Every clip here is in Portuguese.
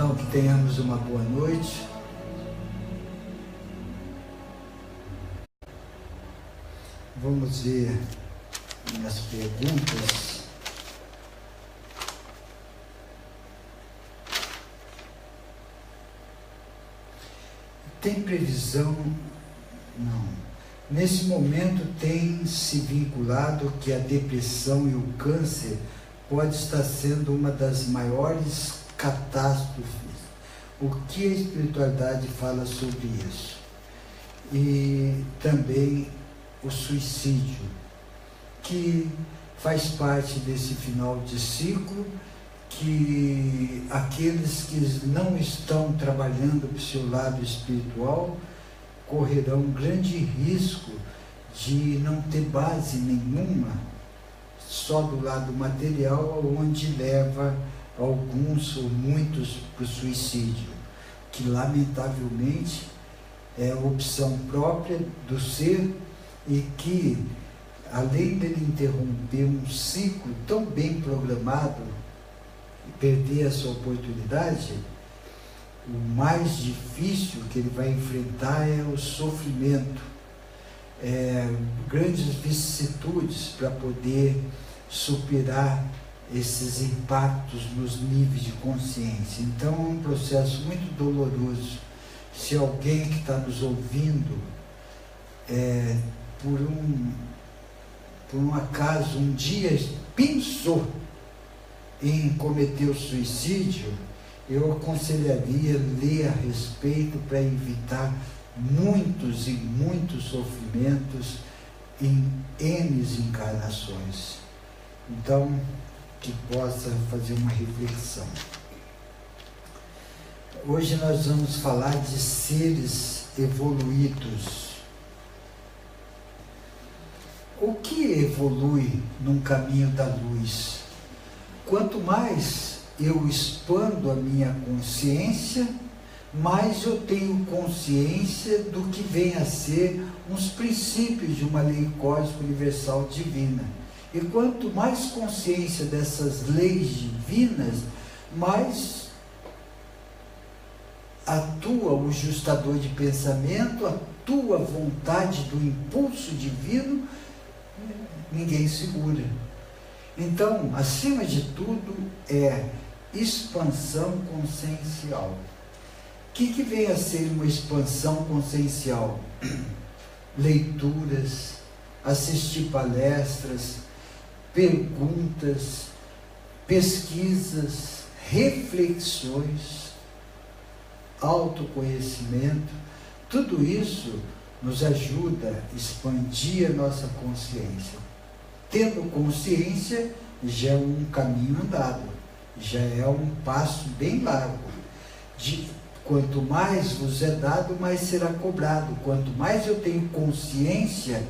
Então, que tenhamos uma boa noite. Vamos ver as perguntas. Tem previsão? Não. Nesse momento tem se vinculado que a depressão e o câncer pode estar sendo uma das maiores catástrofes. O que a espiritualidade fala sobre isso? E também o suicídio, que faz parte desse final de ciclo, que aqueles que não estão trabalhando para o seu lado espiritual correrão um grande risco de não ter base nenhuma, só do lado material, onde leva alguns ou muitos para o suicídio, que lamentavelmente é a opção própria do ser e que, além dele interromper um ciclo tão bem programado e perder essa oportunidade, o mais difícil que ele vai enfrentar é o sofrimento, grandes vicissitudes para poder superar esses impactos nos níveis de consciência. Então é um processo muito doloroso. Se alguém que está nos ouvindo, por um acaso, um dia pensou em cometer o suicídio, eu aconselharia ler a respeito para evitar muitos e muitos sofrimentos em N encarnações. Então, que possa fazer uma reflexão. Hoje nós vamos falar de seres evoluídos. O que evolui num caminho da luz? Quanto mais eu expando a minha consciência, mais eu tenho consciência do que vem a ser uns princípios de uma lei cósmica universal divina. E quanto mais consciência dessas leis divinas, mais atua o ajustador de pensamento, atua a vontade do impulso divino, ninguém segura. Então, acima de tudo, é expansão consciencial. O que vem a ser uma expansão consciencial? Leituras, assistir palestras, perguntas, pesquisas, reflexões, autoconhecimento, tudo isso nos ajuda a expandir a nossa consciência. Tendo consciência, já é um caminho andado, já é um passo bem largo. Quanto mais vos é dado, mais será cobrado. Quanto mais eu tenho consciência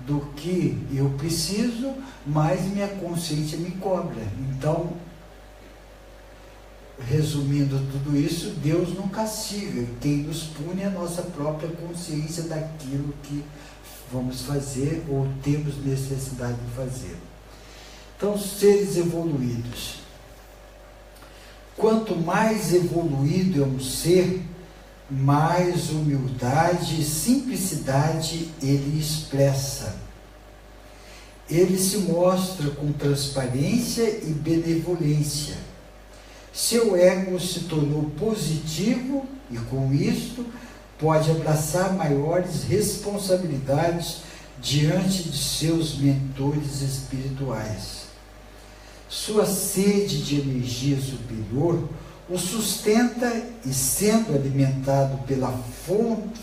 do que eu preciso, mais minha consciência me cobra. Então, resumindo tudo isso, Deus não castiga. Quem nos pune é a nossa própria consciência daquilo que vamos fazer ou temos necessidade de fazer. Então, seres evoluídos. Quanto mais evoluído é um ser, mais humildade e simplicidade ele expressa. Ele se mostra com transparência e benevolência. Seu ego se tornou positivo e, com isto, pode abraçar maiores responsabilidades diante de seus mentores espirituais. Sua sede de energia superior o sustenta e, sendo alimentado pela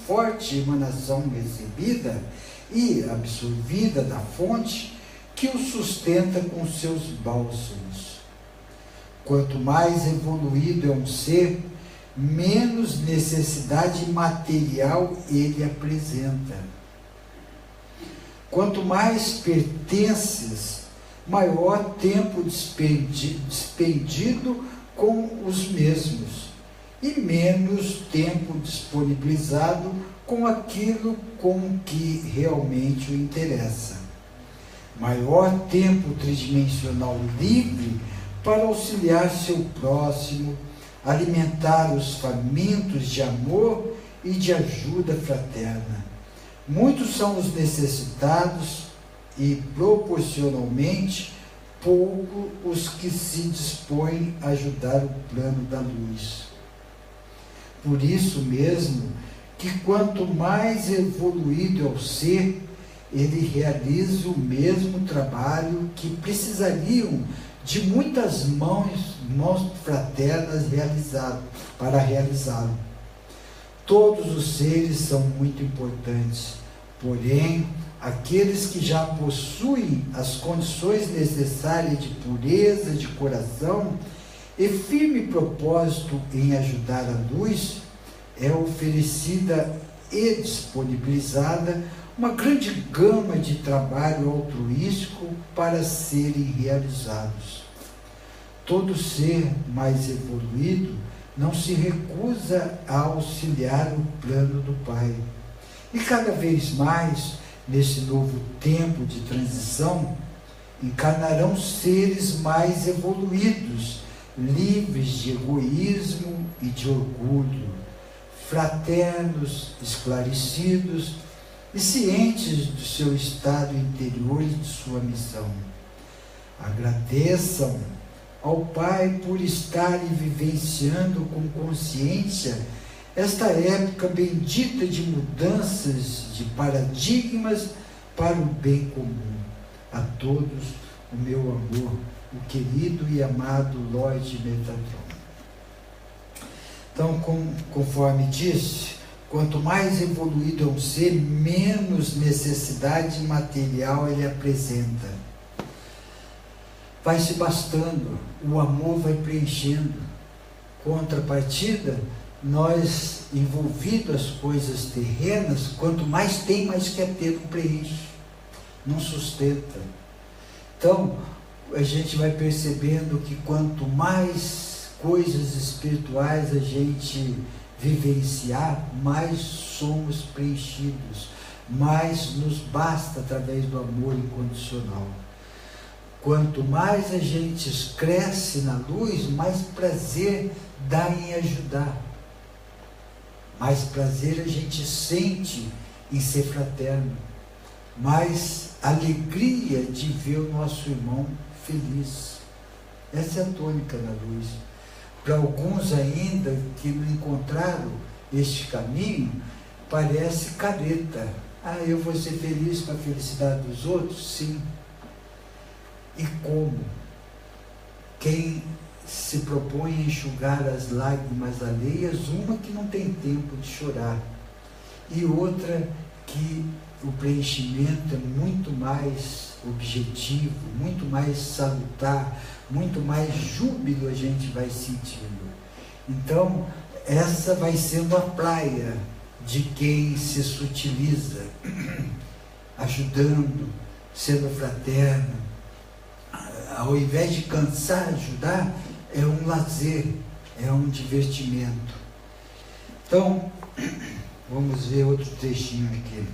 forte emanação recebida e absorvida da fonte, que o sustenta com seus bálsamos. Quanto mais evoluído é um ser, menos necessidade material ele apresenta. Quanto mais pertences, maior tempo despendido com os mesmos e menos tempo disponibilizado com aquilo com que realmente o interessa. Maior tempo tridimensional livre para auxiliar seu próximo, alimentar os famintos de amor e de ajuda fraterna. Muitos são os necessitados e, proporcionalmente, pouco os que se dispõem a ajudar o plano da luz. Por isso mesmo, que quanto mais evoluído é o ser, ele realiza o mesmo trabalho que precisariam de muitas mãos fraternas para realizá-lo. Todos os seres são muito importantes, porém, aqueles que já possuem as condições necessárias de pureza de coração e firme propósito em ajudar a luz, é oferecida e disponibilizada uma grande gama de trabalho altruístico para serem realizados. Todo ser mais evoluído não se recusa a auxiliar o plano do Pai. E cada vez mais, nesse novo tempo de transição, encarnarão seres mais evoluídos, livres de egoísmo e de orgulho, fraternos, esclarecidos e cientes do seu estado interior e de sua missão. Agradeçam ao Pai por estarem vivenciando com consciência esta época bendita de mudanças de paradigmas para o bem comum. A todos o meu amor, o querido e amado Lorde Metatron. Então, conforme disse, quanto mais evoluído é um ser, menos necessidade material ele apresenta. Vai se bastando, o amor vai preenchendo. Contrapartida, nós, envolvidos as coisas terrenas, quanto mais tem, mais quer ter, não preenche, não sustenta. Então, a gente vai percebendo que quanto mais coisas espirituais a gente vivenciar, mais somos preenchidos, mais nos basta através do amor incondicional. Quanto mais a gente cresce na luz, mais prazer dá em ajudar. Mais prazer a gente sente em ser fraterno. Mais alegria de ver o nosso irmão feliz. Essa é a tônica da luz. Para alguns ainda que não encontraram este caminho, parece careta. Ah, eu vou ser feliz com a felicidade dos outros? Sim. E como? Quem se propõe a enxugar as lágrimas alheias, uma que não tem tempo de chorar, e outra que o preenchimento é muito mais objetivo, muito mais salutar, muito mais júbilo a gente vai sentindo. Então, essa vai sendo a praia de quem se sutiliza, ajudando, sendo fraterno. Ao invés de cansar, ajudar, é um lazer, é um divertimento. Então, vamos ver outro trechinho aqui.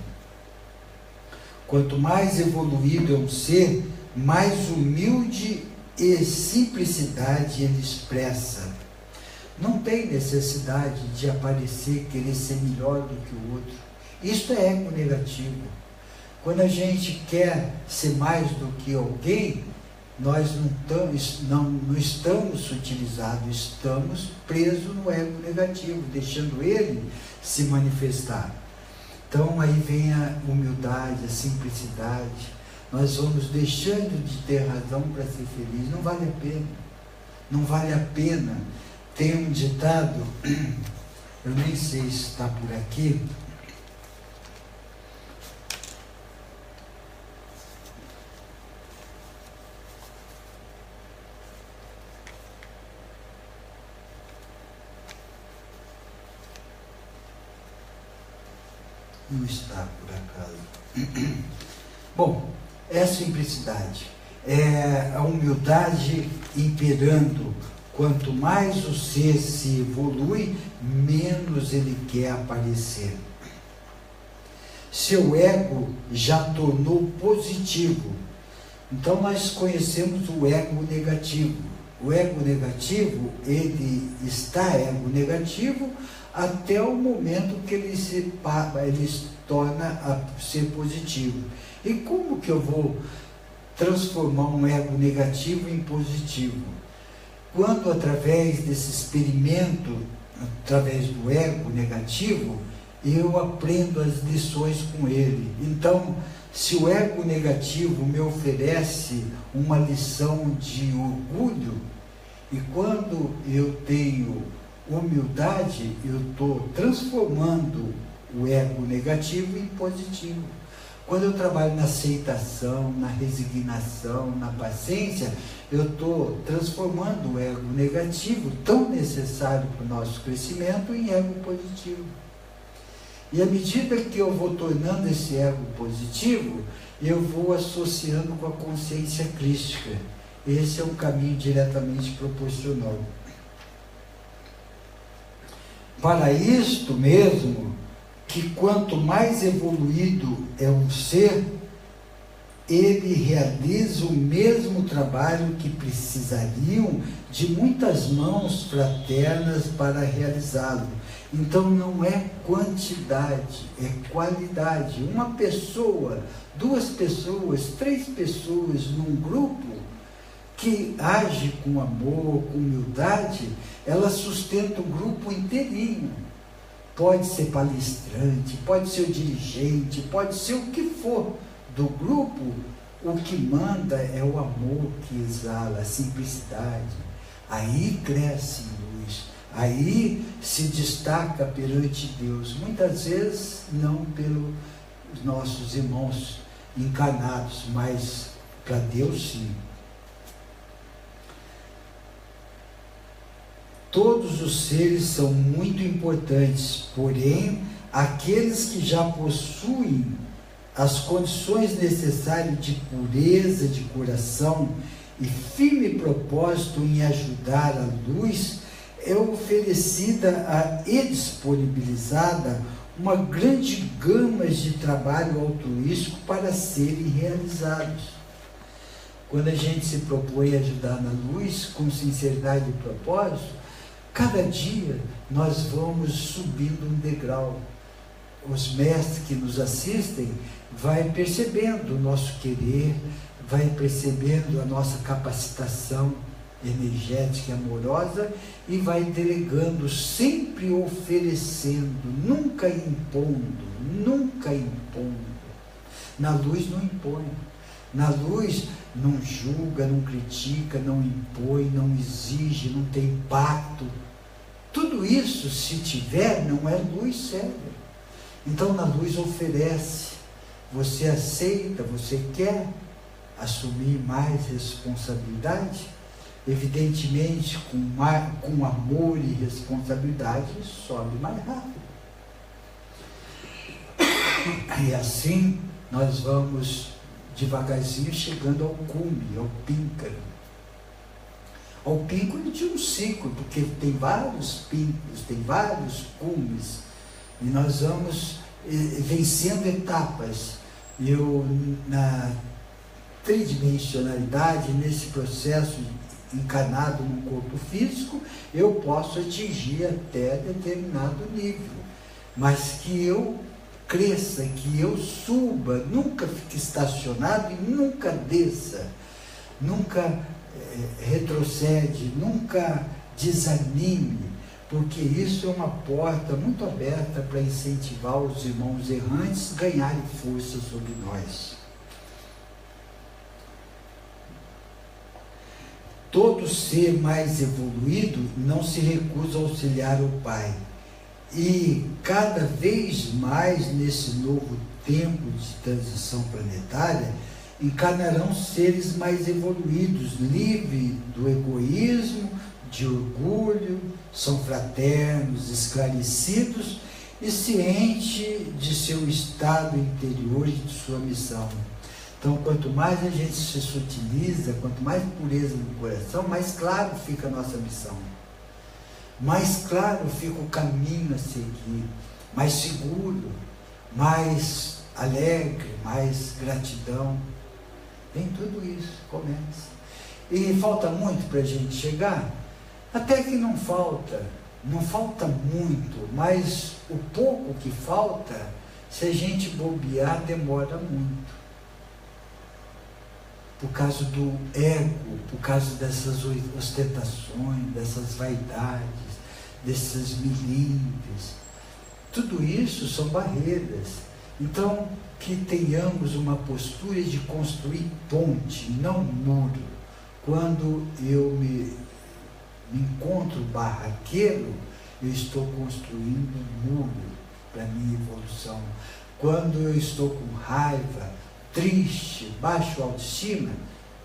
Quanto mais evoluído é um ser, mais humilde e simplicidade ele expressa. Não tem necessidade de aparecer, querer ser melhor do que o outro. Isso é ego negativo. Quando a gente quer ser mais do que alguém, nós não estamos sutilizados, estamos presos no ego negativo, deixando ele se manifestar. Então aí vem a humildade, a simplicidade. Nós vamos deixando de ter razão para ser feliz. Não vale a pena. Não vale a pena. Tem um ditado, eu nem sei se está por aqui. Não está, por acaso. Bom, é a simplicidade, é a humildade imperando. Quanto mais o ser se evolui, menos ele quer aparecer. Seu ego já tornou positivo. Então nós conhecemos o ego negativo, O ego negativo, ele está ego negativo até o momento que ele se torna a ser positivo. E como que eu vou transformar um ego negativo em positivo? Quando, através desse experimento, através do ego negativo, eu aprendo as lições com ele. Então, se o ego negativo me oferece uma lição de orgulho, e quando eu tenho humildade, eu estou transformando o ego negativo em positivo. Quando eu trabalho na aceitação, na resignação, na paciência, eu estou transformando o ego negativo, tão necessário para o nosso crescimento, em ego positivo. E à medida que eu vou tornando esse ego positivo, eu vou associando com a consciência crística. Esse é um caminho diretamente proporcional. Para isto mesmo, que quanto mais evoluído é um ser, ele realiza o mesmo trabalho que precisariam de muitas mãos fraternas para realizá-lo. Então não é quantidade, é qualidade. Uma pessoa, 2 pessoas, 3 pessoas num grupo que age com amor, com humildade, ela sustenta o grupo inteirinho. Pode ser palestrante, pode ser o dirigente, pode ser o que for do grupo. O que manda é o amor que exala, a simplicidade. Aí cresce em luz, aí se destaca perante Deus. Muitas vezes não pelos nossos irmãos encarnados, mas para Deus sim. Todos os seres são muito importantes, porém, aqueles que já possuem as condições necessárias de pureza de coração e firme propósito em ajudar a luz, é oferecida e disponibilizada uma grande gama de trabalho altruístico para serem realizados. Quando a gente se propõe a ajudar na luz, com sinceridade e propósito, cada dia nós vamos subindo um degrau. Os mestres que nos assistem vai percebendo o nosso querer, vai percebendo a nossa capacitação energética e amorosa e vai delegando, sempre oferecendo, nunca impondo, nunca impondo. Na luz não impõe. Na luz não julga, não critica, não impõe, não exige, não tem pacto. Tudo isso, se tiver, não é luz séria. Então, na luz oferece. Você aceita, você quer assumir mais responsabilidade? Evidentemente, com amor e responsabilidade, sobe mais rápido. E assim, nós vamos devagarzinho chegando ao cume, ao píncaro. Ao pico ele tinha um ciclo, porque tem vários picos, tem vários cumes, e nós vamos vencendo etapas. Eu, na tridimensionalidade, nesse processo encarnado num corpo físico, eu posso atingir até determinado nível, mas que eu cresça, que eu suba, nunca fique estacionado e nunca desça, nunca retrocede, nunca desanime, porque isso é uma porta muito aberta para incentivar os irmãos errantes a ganharem força sobre nós. Todo ser mais evoluído não se recusa a auxiliar o Pai. E cada vez mais nesse novo tempo de transição planetária, encarnarão seres mais evoluídos, livres do egoísmo, de orgulho, são fraternos, esclarecidos e cientes de seu estado interior e de sua missão. Então, quanto mais a gente se sutiliza, quanto mais pureza no coração, mais claro fica a nossa missão. Mais claro fica o caminho a seguir, mais seguro, mais alegre, mais gratidão. Vem tudo isso, começa. E falta muito para a gente chegar? Até que não falta muito, mas o pouco que falta, se a gente bobear, demora muito. Por causa do ego, por causa dessas ostentações, dessas vaidades, desses milímetros. Tudo isso são barreiras. Então, que tenhamos uma postura de construir ponte, não muro. Quando eu me encontro barraqueiro, eu estou construindo um muro para a minha evolução. Quando eu estou com raiva, triste, baixo autoestima,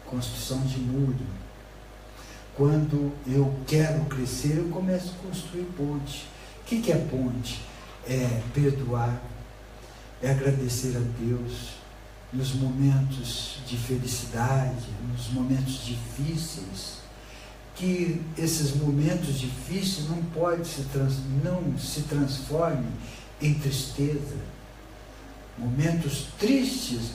construção de muro. Quando eu quero crescer, eu começo a construir ponte. O que é ponte? É perdoar, é agradecer a Deus nos momentos de felicidade, nos momentos difíceis, que esses momentos difíceis não se transformem em tristeza. Momentos tristes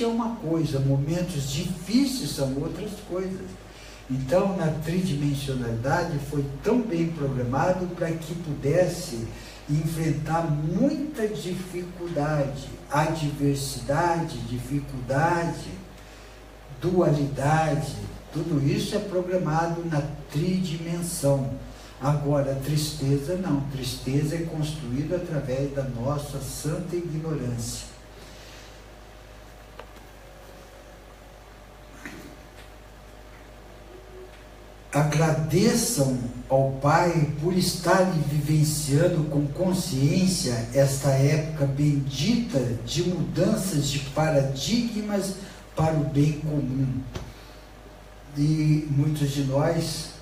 é uma coisa, momentos difíceis são outras coisas. Então, na tridimensionalidade foi tão bem programado para que pudesse enfrentar muita dificuldade, adversidade, dificuldade, dualidade, tudo isso é programado na tridimensão. Agora, tristeza não, tristeza é construída através da nossa santa ignorância. Agradeçam ao Pai por estarem vivenciando com consciência esta época bendita de mudanças de paradigmas para o bem comum. E muitos de nós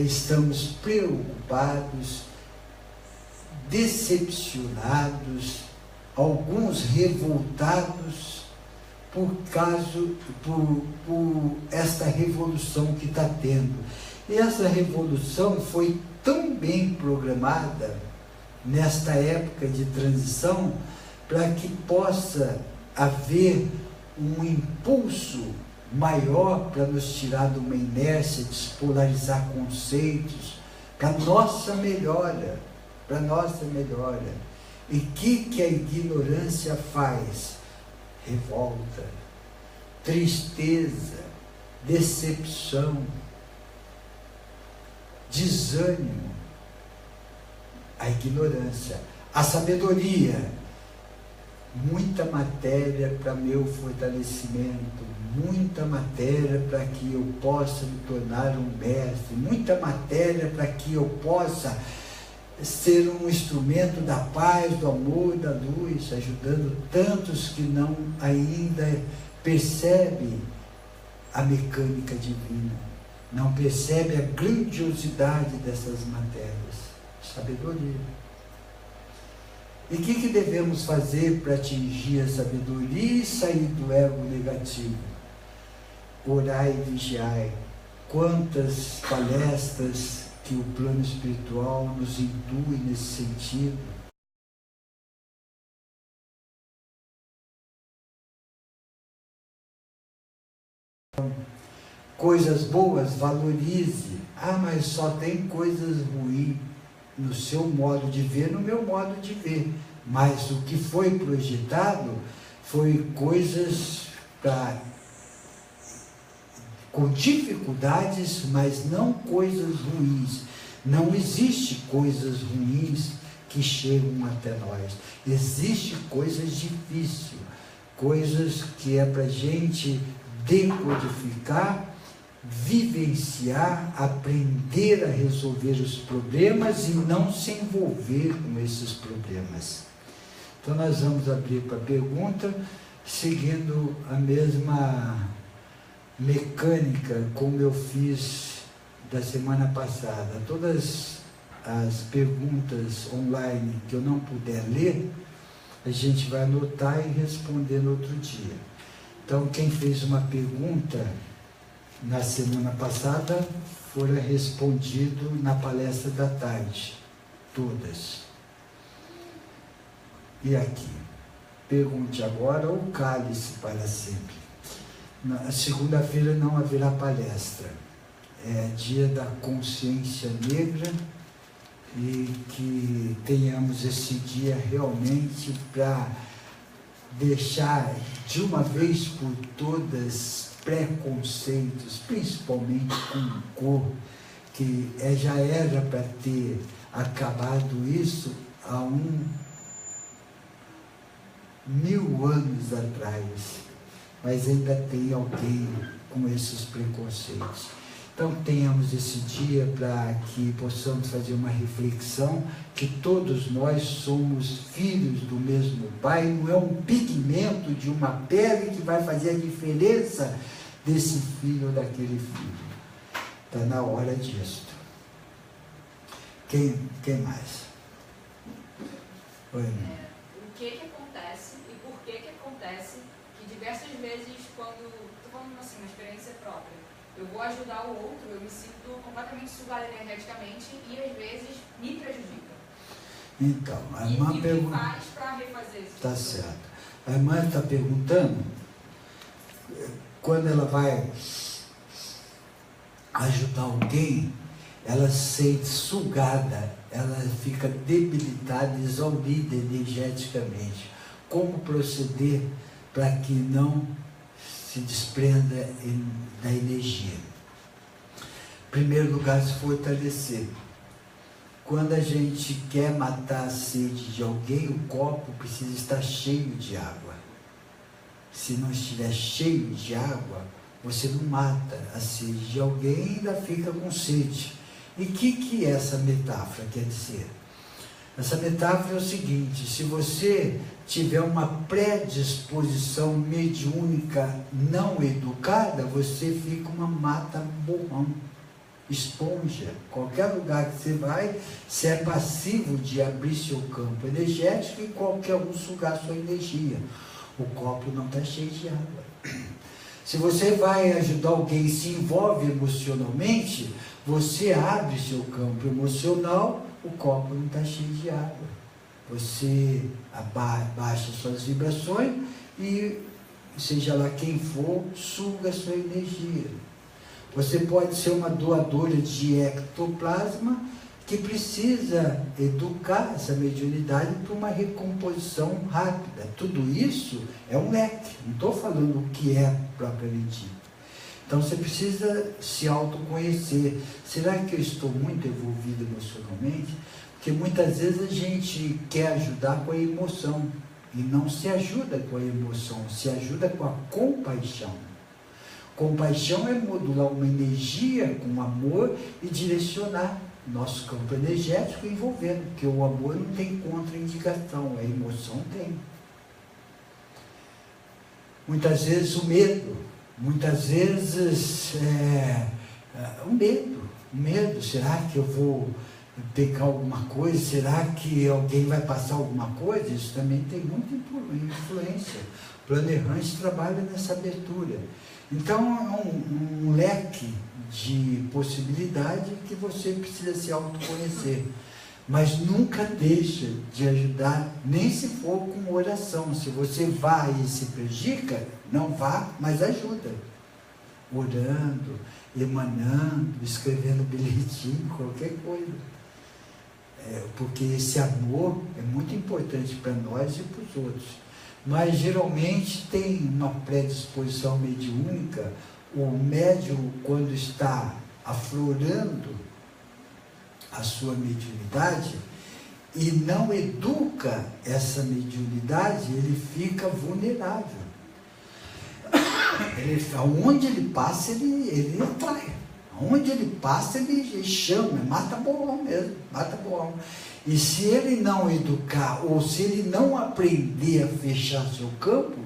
estamos preocupados, decepcionados, alguns revoltados por esta revolução que está tendo. E essa revolução foi tão bem programada nesta época de transição para que possa haver um impulso maior para nos tirar de uma inércia, despolarizar conceitos, para nossa melhora, E o que a ignorância faz? Revolta, tristeza, decepção, desânimo. A ignorância. A sabedoria, muita matéria para meu fortalecimento, muita matéria para que eu possa me tornar um mestre, muita matéria para que eu possa ser um instrumento da paz, do amor, da luz, ajudando tantos que não ainda percebem a mecânica divina, não percebem a grandiosidade dessas matérias. Sabedoria. E o que devemos fazer para atingir a sabedoria e sair do ego negativo? Orai e vigiai. Quantas palestras que o plano espiritual nos indui nesse sentido. Coisas boas, valorize. Ah, mas só tem coisas ruins no seu modo de ver, no meu modo de ver. Mas o que foi projetado foi coisas com dificuldades, mas não coisas ruins. Não existe coisas ruins que chegam até nós. Existe coisas difíceis, coisas que é para a gente decodificar, vivenciar, aprender a resolver os problemas e não se envolver com esses problemas. Então nós vamos abrir para a pergunta, seguindo a mesma mecânica como eu fiz da semana passada. Todas as perguntas online que eu não puder ler, a gente vai anotar e responder no outro dia. Então, quem fez uma pergunta na semana passada fora respondido na palestra da tarde, todas. E aqui, pergunte agora ou cale-se para sempre. Na segunda-feira não haverá palestra. É dia da consciência negra e que tenhamos esse dia realmente para deixar de uma vez por todas preconceitos, principalmente com cor, que já era para ter acabado isso há 1000 anos atrás, mas ainda tem alguém com esses preconceitos. Então tenhamos esse dia para que possamos fazer uma reflexão, que todos nós somos filhos do mesmo Pai, não é um pigmento de uma pele que vai fazer a diferença desse filho ou daquele filho. Está na hora disso. Quem mais? Oi. O que acontece e por que acontece que diversas vezes, quando estou falando assim, uma experiência própria, eu vou ajudar o outro, eu me sinto completamente sugada energeticamente e às vezes me prejudica. Então, a irmã pergunta. O que faz para refazer isso? Tá certo. A irmã está perguntando, quando ela vai ajudar alguém, ela se sente sugada, ela fica debilitada, exaurida energeticamente. Como proceder para que não se desprenda da energia? Em primeiro lugar, se fortalecer. Quando a gente quer matar a sede de alguém, o copo precisa estar cheio de água. Se não estiver cheio de água, você não mata a sede de alguém e ainda fica com sede. E o que essa metáfora quer dizer? Essa metáfora é o seguinte: se você tiver uma predisposição mediúnica não educada, você fica uma mata-borrão, esponja. Qualquer lugar que você vai, você é passivo de abrir seu campo energético e qualquer um sugar sua energia. O copo não está cheio de água. Se você vai ajudar alguém e se envolve emocionalmente, você abre seu campo emocional, o copo não está cheio de água. Você abaixa suas vibrações e, seja lá quem for, suga a sua energia. Você pode ser uma doadora de ectoplasma que precisa educar essa mediunidade para uma recomposição rápida. Tudo isso é um leque, não estou falando o que é propriamente dito. Então você precisa se autoconhecer. Será que eu estou muito envolvido emocionalmente? Porque muitas vezes a gente quer ajudar com a emoção e não se ajuda com a emoção, se ajuda com a compaixão. Compaixão é modular uma energia com amor e direcionar nosso campo energético envolvendo, porque o amor não tem contraindicação, a emoção tem. Muitas vezes o medo, muitas vezes o medo, será que eu vou pegar alguma coisa, será que alguém vai passar alguma coisa? Isso também tem muita influência. O plano errante trabalha nessa abertura. Então é um leque de possibilidade que você precisa se autoconhecer. Mas nunca deixa de ajudar, nem se for com oração. Se você vai e se prejudica, não vá, mas ajuda. Orando, emanando, escrevendo bilhetinho, qualquer coisa. Porque esse amor é muito importante para nós e para os outros. Mas geralmente tem uma predisposição mediúnica. O médium, quando está aflorando a sua mediunidade e não educa essa mediunidade, ele fica vulnerável. Aonde ele passa, ele atrai. Aonde ele passa, ele chama, mata borrão mesmo, mata borrão. E se ele não educar, ou se ele não aprender a fechar seu campo,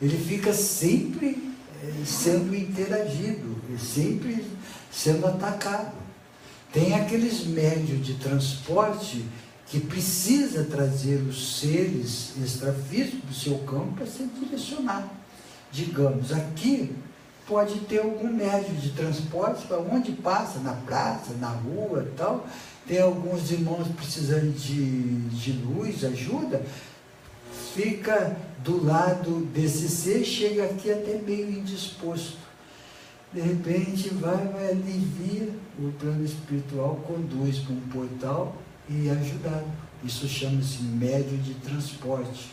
ele fica sempre sendo interagido, sempre sendo atacado. Tem aqueles médios de transporte que precisa trazer os seres extrafísicos do seu campo para ser direcionado. Digamos, aqui pode ter algum médio de transporte para onde passa, na praça, na rua e tal. Tem alguns irmãos precisando de luz, ajuda. fica do lado desse ser, chega aqui até meio indisposto. De repente vai alivia, o plano espiritual conduz para um portal e é ajudado. Isso chama-se médio de transporte.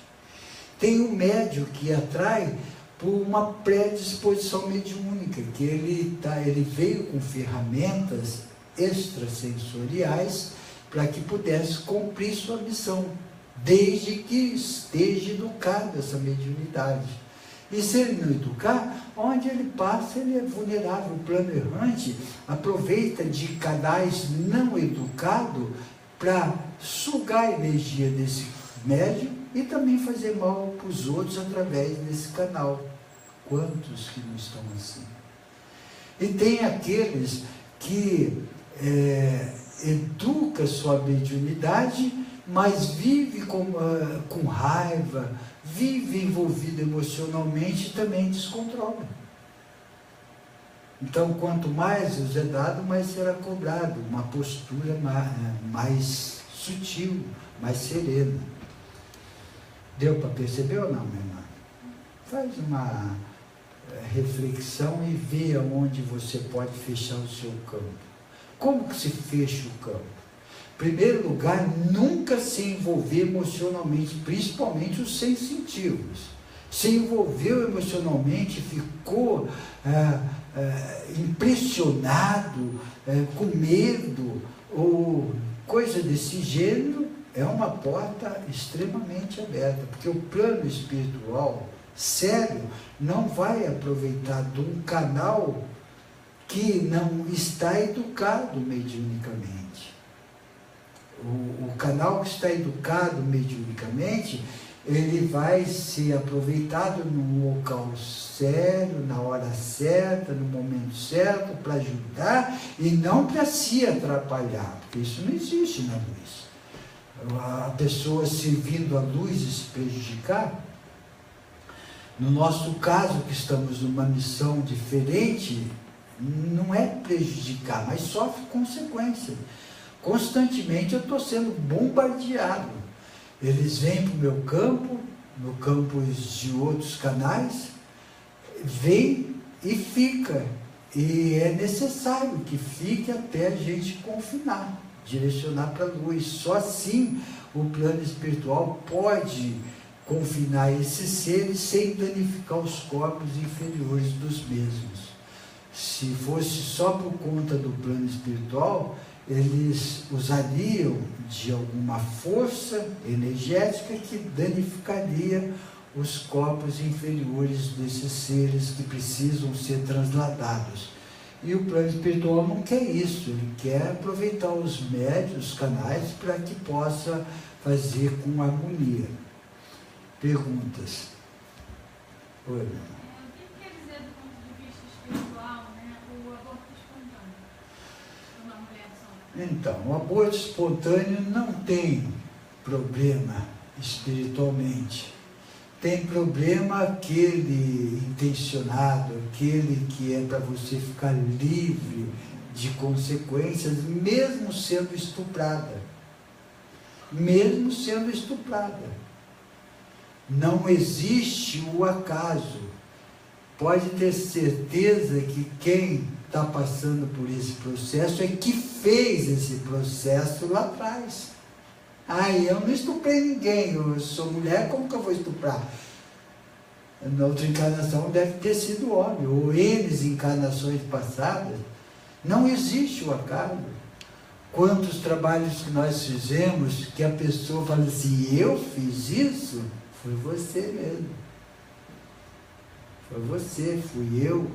Tem um médio que atrai por uma predisposição mediúnica, que ele veio com ferramentas extrasensoriais para que pudesse cumprir sua missão, desde que esteja educado essa mediunidade. E se ele não educar, onde ele passa, ele é vulnerável. O plano errante aproveita de canais não educados para sugar a energia desse médium e também fazer mal para os outros através desse canal. Quantos que não estão assim? E tem aqueles que educa sua mediunidade, mas vive com raiva, vive envolvido emocionalmente e também descontrola. Então, quanto mais nos é dado, mais será cobrado. Uma postura mais sutil, mais serena. Deu para perceber ou não, minha irmã? Faz uma reflexão e vê aonde você pode fechar o seu campo. Como que se fecha o campo? Em primeiro lugar, nunca se envolver emocionalmente, principalmente os sensitivos. Se envolveu emocionalmente, ficou impressionado, com medo, ou coisa desse gênero, é uma porta extremamente aberta, porque o plano espiritual sério não vai aproveitar de um canal que não está educado mediunicamente. O canal que está educado mediunicamente, ele vai ser aproveitado num local sério, na hora certa, no momento certo, para ajudar e não para se atrapalhar, porque isso não existe na luz. A pessoa servindo a luz e se prejudicar. No nosso caso, que estamos numa missão diferente, não é prejudicar, mas sofre consequência. Constantemente eu estou sendo bombardeado. Eles vêm para o meu campo, no campus de outros canais, vem e fica. E é necessário que fique até a gente confinar, direcionar para a luz. Só assim o plano espiritual pode confinar esses seres sem danificar os corpos inferiores dos mesmos. Se fosse só por conta do plano espiritual, eles usariam de alguma força energética que danificaria os corpos inferiores desses seres que precisam ser transladados. E o plano espiritual não quer isso, ele quer aproveitar os médios, os canais, para que possa fazer com harmonia. Perguntas? Oi, meu irmão. O que quer dizer do ponto de vista espiritual, né, o aborto espontâneo? Uma mulher só. Então, o aborto espontâneo não tem problema espiritualmente. Tem problema aquele intencionado, aquele que é para você ficar livre de consequências, mesmo sendo estuprada. Mesmo sendo estuprada. Não existe o acaso. Pode ter certeza que quem está passando por esse processo é que fez esse processo lá atrás. Eu não estuprei ninguém, eu sou mulher, como que eu vou estuprar? Na outra encarnação deve ter sido homem, ou eles encarnações passadas. Não existe o acaso. Quantos trabalhos que nós fizemos que a pessoa fala assim, eu fiz isso? Foi você mesmo. Foi você, fui eu.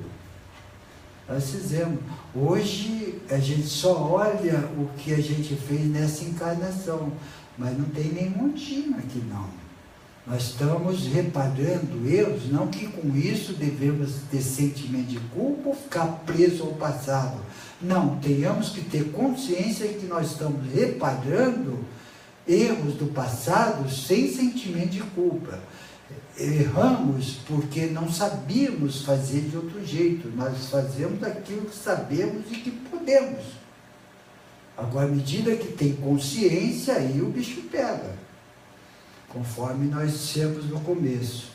Nós fizemos. Hoje a gente só olha o que a gente fez nessa encarnação, mas não tem nem montinho aqui não. Nós estamos reparando erros, não que com isso devemos ter sentimento de culpa ou ficar preso ao passado. Não, tenhamos que ter consciência que nós estamos reparando erros do passado sem sentimento de culpa. Erramos porque não sabíamos fazer de outro jeito. Nós fazemos aquilo que sabemos e que podemos. Agora, à medida que tem consciência, aí o bicho pega. conforme nós dissemos no começo.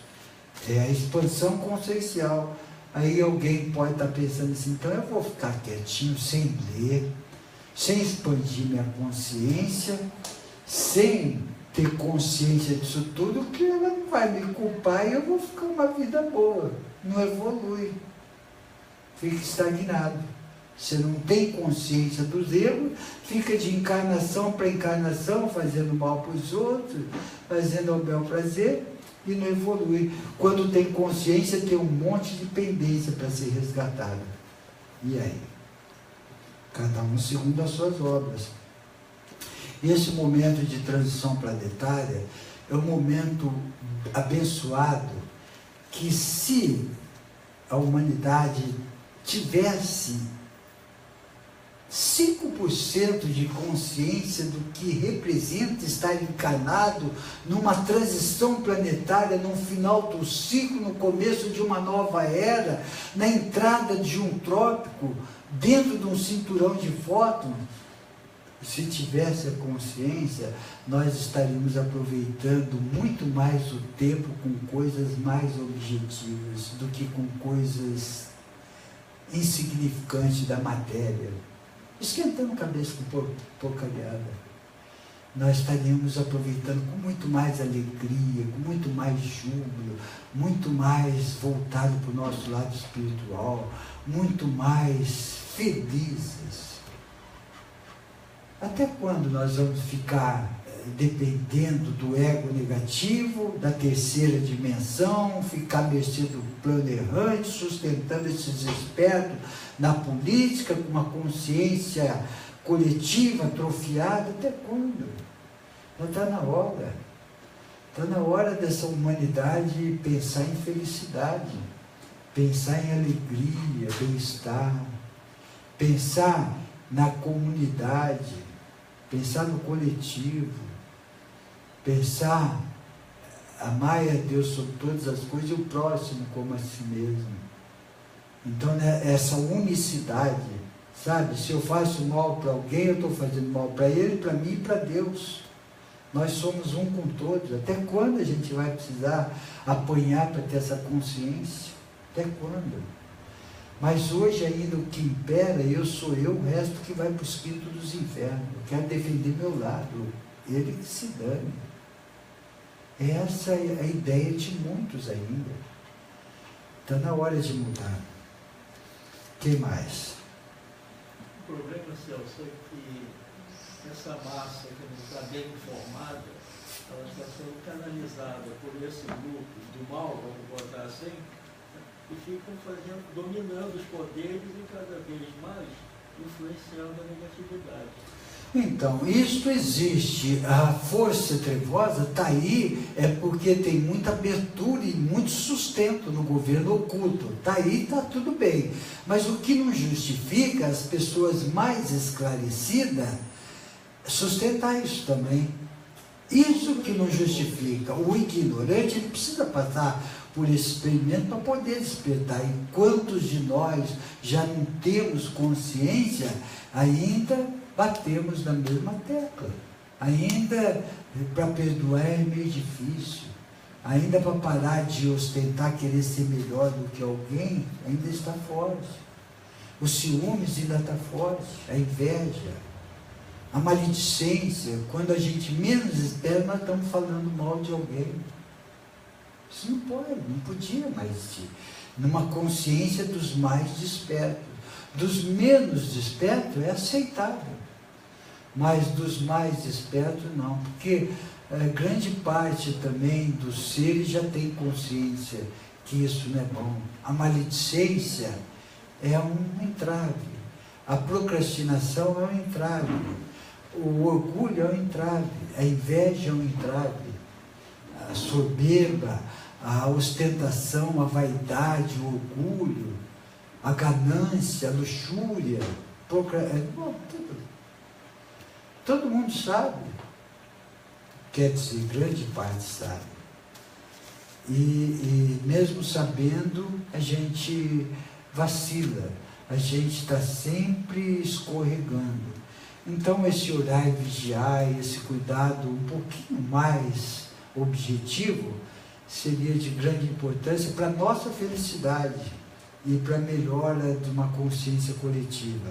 É a expansão consciencial. Aí alguém pode estar pensando assim, então eu vou ficar quietinho, sem ler, sem expandir minha consciência, sem ter consciência disso tudo, que ela não vai me culpar e eu vou ficar uma vida boa. Não evolui. Fica estagnado. Você não tem consciência dos erros, fica de encarnação para encarnação, fazendo mal para os outros, fazendo ao bel prazer, e não evolui. Quando tem consciência, tem um monte de pendência para ser resgatada. E aí? Cada um segundo as suas obras. E esse momento de transição planetária é um momento abençoado que, se a humanidade tivesse 5% de consciência do que representa estar encarnado numa transição planetária, no final do ciclo, no começo de uma nova era, na entrada de um trópico, dentro de um cinturão de fótons, se tivesse a consciência, nós estaríamos aproveitando muito mais o tempo com coisas mais objetivas do que com coisas insignificantes da matéria, esquentando a cabeça com porcariada. Nós estaríamos aproveitando com muito mais alegria, com muito mais júbilo, muito mais voltado para o nosso lado espiritual, muito mais felizes. Até quando nós vamos ficar dependendo do ego negativo, da terceira dimensão, ficar à mercê do plano errante, sustentando esses espertos na política, com uma consciência coletiva atrofiada? Até quando? Não está na hora. Está na hora dessa humanidade pensar em felicidade, pensar em alegria, bem-estar, pensar na comunidade, pensar no coletivo, pensar, amar a Deus sobre todas as coisas e o próximo como a si mesmo. Então, né, essa unicidade, sabe? Se eu faço mal para alguém, eu estou fazendo mal para ele, para mim e para Deus. Nós somos um com todos. Até quando a gente vai precisar apanhar para ter essa consciência? Até quando? Mas hoje ainda o que impera, eu sou eu, o resto que vai para o espírito dos infernos. Eu quero defender meu lado, ele que se dane. Essa é a ideia de muitos ainda. Está na hora de mudar. Quem mais? O problema, Celso, é que essa massa que não está bem informada, ela está sendo canalizada por esse grupo do mal, vamos botar assim, e ficam dominando os poderes e cada vez mais influenciando a negatividade. Então, isso existe. A força trevosa está aí, é porque tem muita abertura e muito sustento no governo oculto. Está aí, está tudo bem. Mas o que não justifica as pessoas mais esclarecidas sustentar isso também. Isso que não justifica. O ignorante, ele precisa passar por esse experimento para poder despertar. E quantos de nós já não temos consciência, ainda batemos na mesma tecla. Ainda para perdoar é meio difícil. Ainda para parar de ostentar, querer ser melhor do que alguém, ainda está forte. O ciúmes ainda está forte. A inveja, a maledicência. Quando a gente menos espera, nós estamos falando mal de alguém. Isso não pode, não podia mais existir. Numa consciência dos mais despertos. Dos menos despertos é aceitável, mas dos mais despertos não, porque grande parte também dos seres já tem consciência que isso não é bom. A maledicência é um entrave, a procrastinação é um entrave, o orgulho é um entrave, a inveja é um entrave, a soberba, a ostentação, a vaidade, o orgulho, a ganância, a luxúria, todo mundo sabe, quer dizer, grande parte sabe. E mesmo sabendo, a gente vacila, a gente está sempre escorregando. Então esse orar e vigiar, esse cuidado um pouquinho mais objetivo, seria de grande importância para a nossa felicidade e para a melhora de uma consciência coletiva.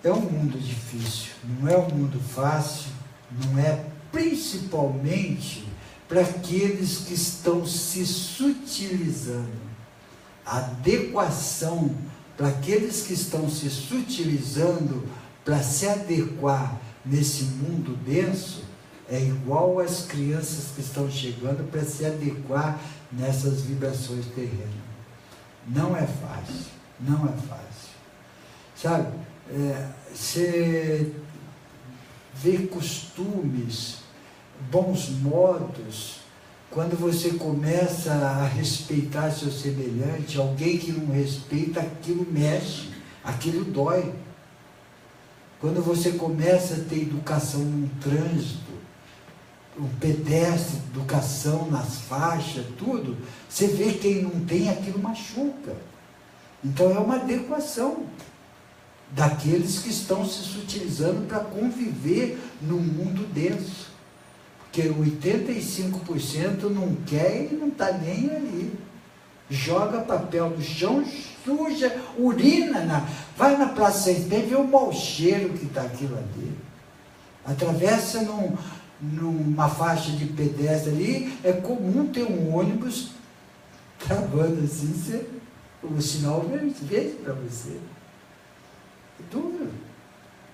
É um mundo difícil, não é um mundo fácil, não é, principalmente para aqueles que estão se sutilizando. A adequação para aqueles que estão se sutilizando para se adequar nesse mundo denso é igual às crianças que estão chegando para se adequar nessas vibrações terrenas. Não é fácil, não é fácil. Sabe, você vê costumes, bons modos, quando você começa a respeitar seu semelhante, alguém que não respeita, aquilo mexe, aquilo dói. Quando você começa a ter educação no trânsito, o pedestre, educação nas faixas, tudo, você vê quem não tem, aquilo machuca. Então é uma adequação daqueles que estão se sutilizando para conviver num mundo denso. Porque 85% não quer e não está nem ali. Joga papel no chão, suja, urina, vai na Praça 6 bem, vê o mau cheiro que está aquilo ali. Atravessa numa faixa de pedestre ali, é comum ter um ônibus travando assim, o sinal verde para você. É duro,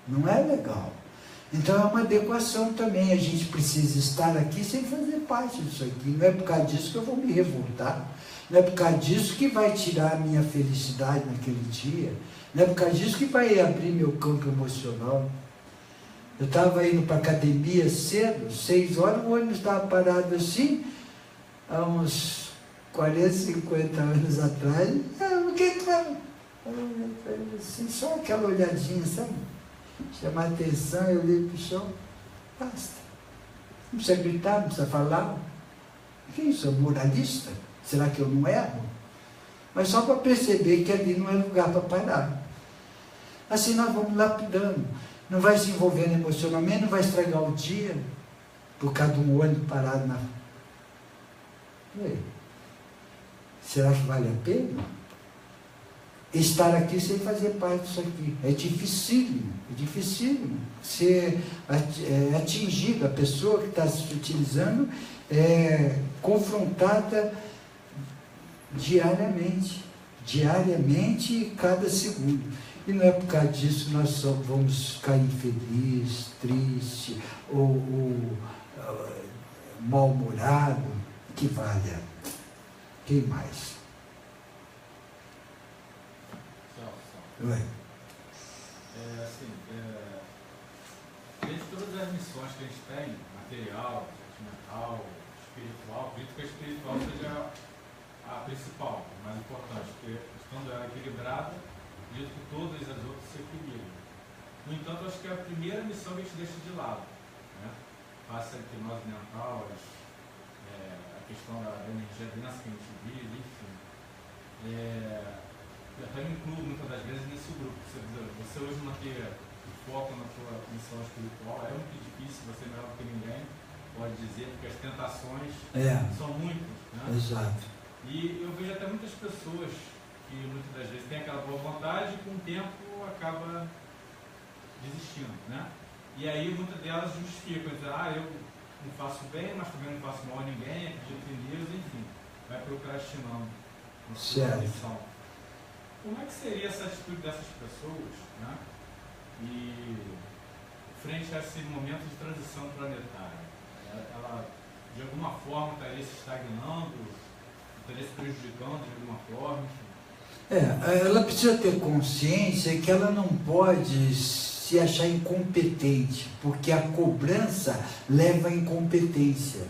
não é legal. Então é uma adequação também, a gente precisa estar aqui sem fazer parte disso aqui. Não é por causa disso que eu vou me revoltar, não é por causa disso que vai tirar a minha felicidade naquele dia, não é por causa disso que vai abrir meu campo emocional. Eu estava indo para a academia cedo, 6 horas, o ônibus estava parado assim, há uns 40, 50 anos atrás. O que está? Assim, só aquela olhadinha, sabe? Chamar a atenção, eu olhei para o chão, basta. Não precisa gritar, não precisa falar. O que é isso? É moralista? Será que eu não erro? Mas só para perceber que ali não é lugar para parar. Assim nós vamos lapidando. Não vai se envolvendo emocionalmente, não vai estragar o dia por causa de um ônibus parado na... E aí? Será que vale a pena? Estar aqui sem fazer parte disso aqui. É dificílimo ser atingido. A pessoa que está se utilizando é confrontada diariamente, cada segundo. E não é por causa disso que nós só vamos ficar infeliz, triste ou mal-humorado, que valha. Quem mais? Oi. Desde todas as missões que a gente tem, material, sentimental, espiritual, acredito que a espiritual seja a principal, a mais importante, porque estando ela equilibrada, acredito que todas as outras se equilibram. No entanto, acho que é a primeira missão que a gente deixa de lado, né? Passa a hipnose mental, a questão da energia densa que a gente vive, enfim. Eu até me incluo muitas das vezes nesse grupo. Você hoje manter o foco na sua missão espiritual é muito difícil, você melhor do que ninguém pode dizer, porque as tentações são muitas, né? Exato. E eu vejo até muitas pessoas que muitas das vezes têm aquela boa vontade e com o tempo acaba desistindo, né? E aí muitas delas justificam, dizem, eu não faço bem, mas também não faço mal a ninguém, acredito em Deus, enfim, vai procrastinando na sua missão. Como é que seria essa atitude dessas pessoas, né? E frente a esse momento de transição planetária? Ela de alguma forma estaria se estagnando, estaria se prejudicando de alguma forma? Enfim. Ela precisa ter consciência que ela não pode se achar incompetente, porque a cobrança leva à incompetência.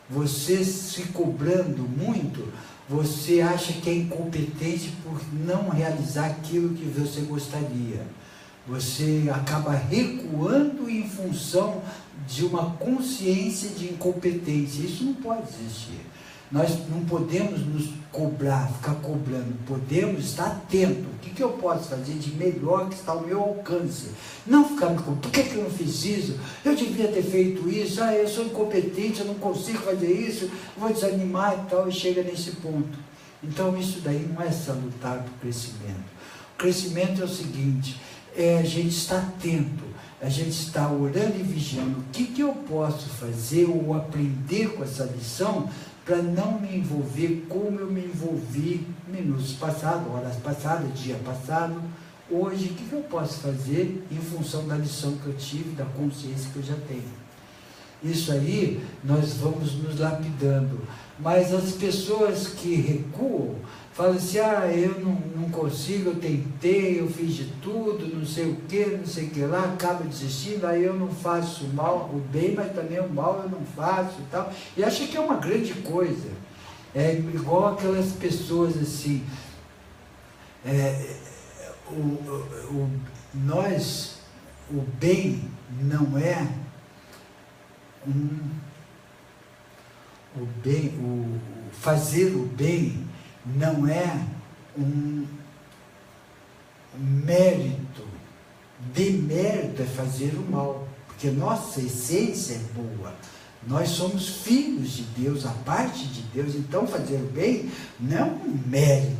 Você se cobrando muito, você acha que é incompetente por não realizar aquilo que você gostaria. Você acaba recuando em função de uma consciência de incompetência. Isso não pode existir. Nós não podemos nos cobrar, ficar cobrando, podemos estar atentos. O que eu posso fazer de melhor que está ao meu alcance? Não ficar me cobrando, por que eu não fiz isso? Eu devia ter feito isso, eu sou incompetente, eu não consigo fazer isso, vou desanimar e tal, e chega nesse ponto. Então isso daí não é salutar para o crescimento. O crescimento é o seguinte, a gente está atento, a gente está orando e vigiando. O que eu posso fazer ou aprender com essa lição para não me envolver como eu me envolvi minutos passados, horas passadas, dia passado, hoje? O que eu posso fazer em função da lição que eu tive, da consciência que eu já tenho? Isso aí nós vamos nos lapidando. Mas as pessoas que recuam, falam assim, eu não consigo, eu tentei, eu fiz de tudo, não sei o que lá, acaba desistindo, aí eu não faço mal, o bem, mas também o mal eu não faço e tal. E acha que é uma grande coisa. É igual aquelas pessoas assim, o bem não é fazer o bem não é um mérito. Demérito é fazer o mal, porque nossa essência é boa. Nós somos filhos de Deus, a parte de Deus. Então fazer o bem não é um mérito.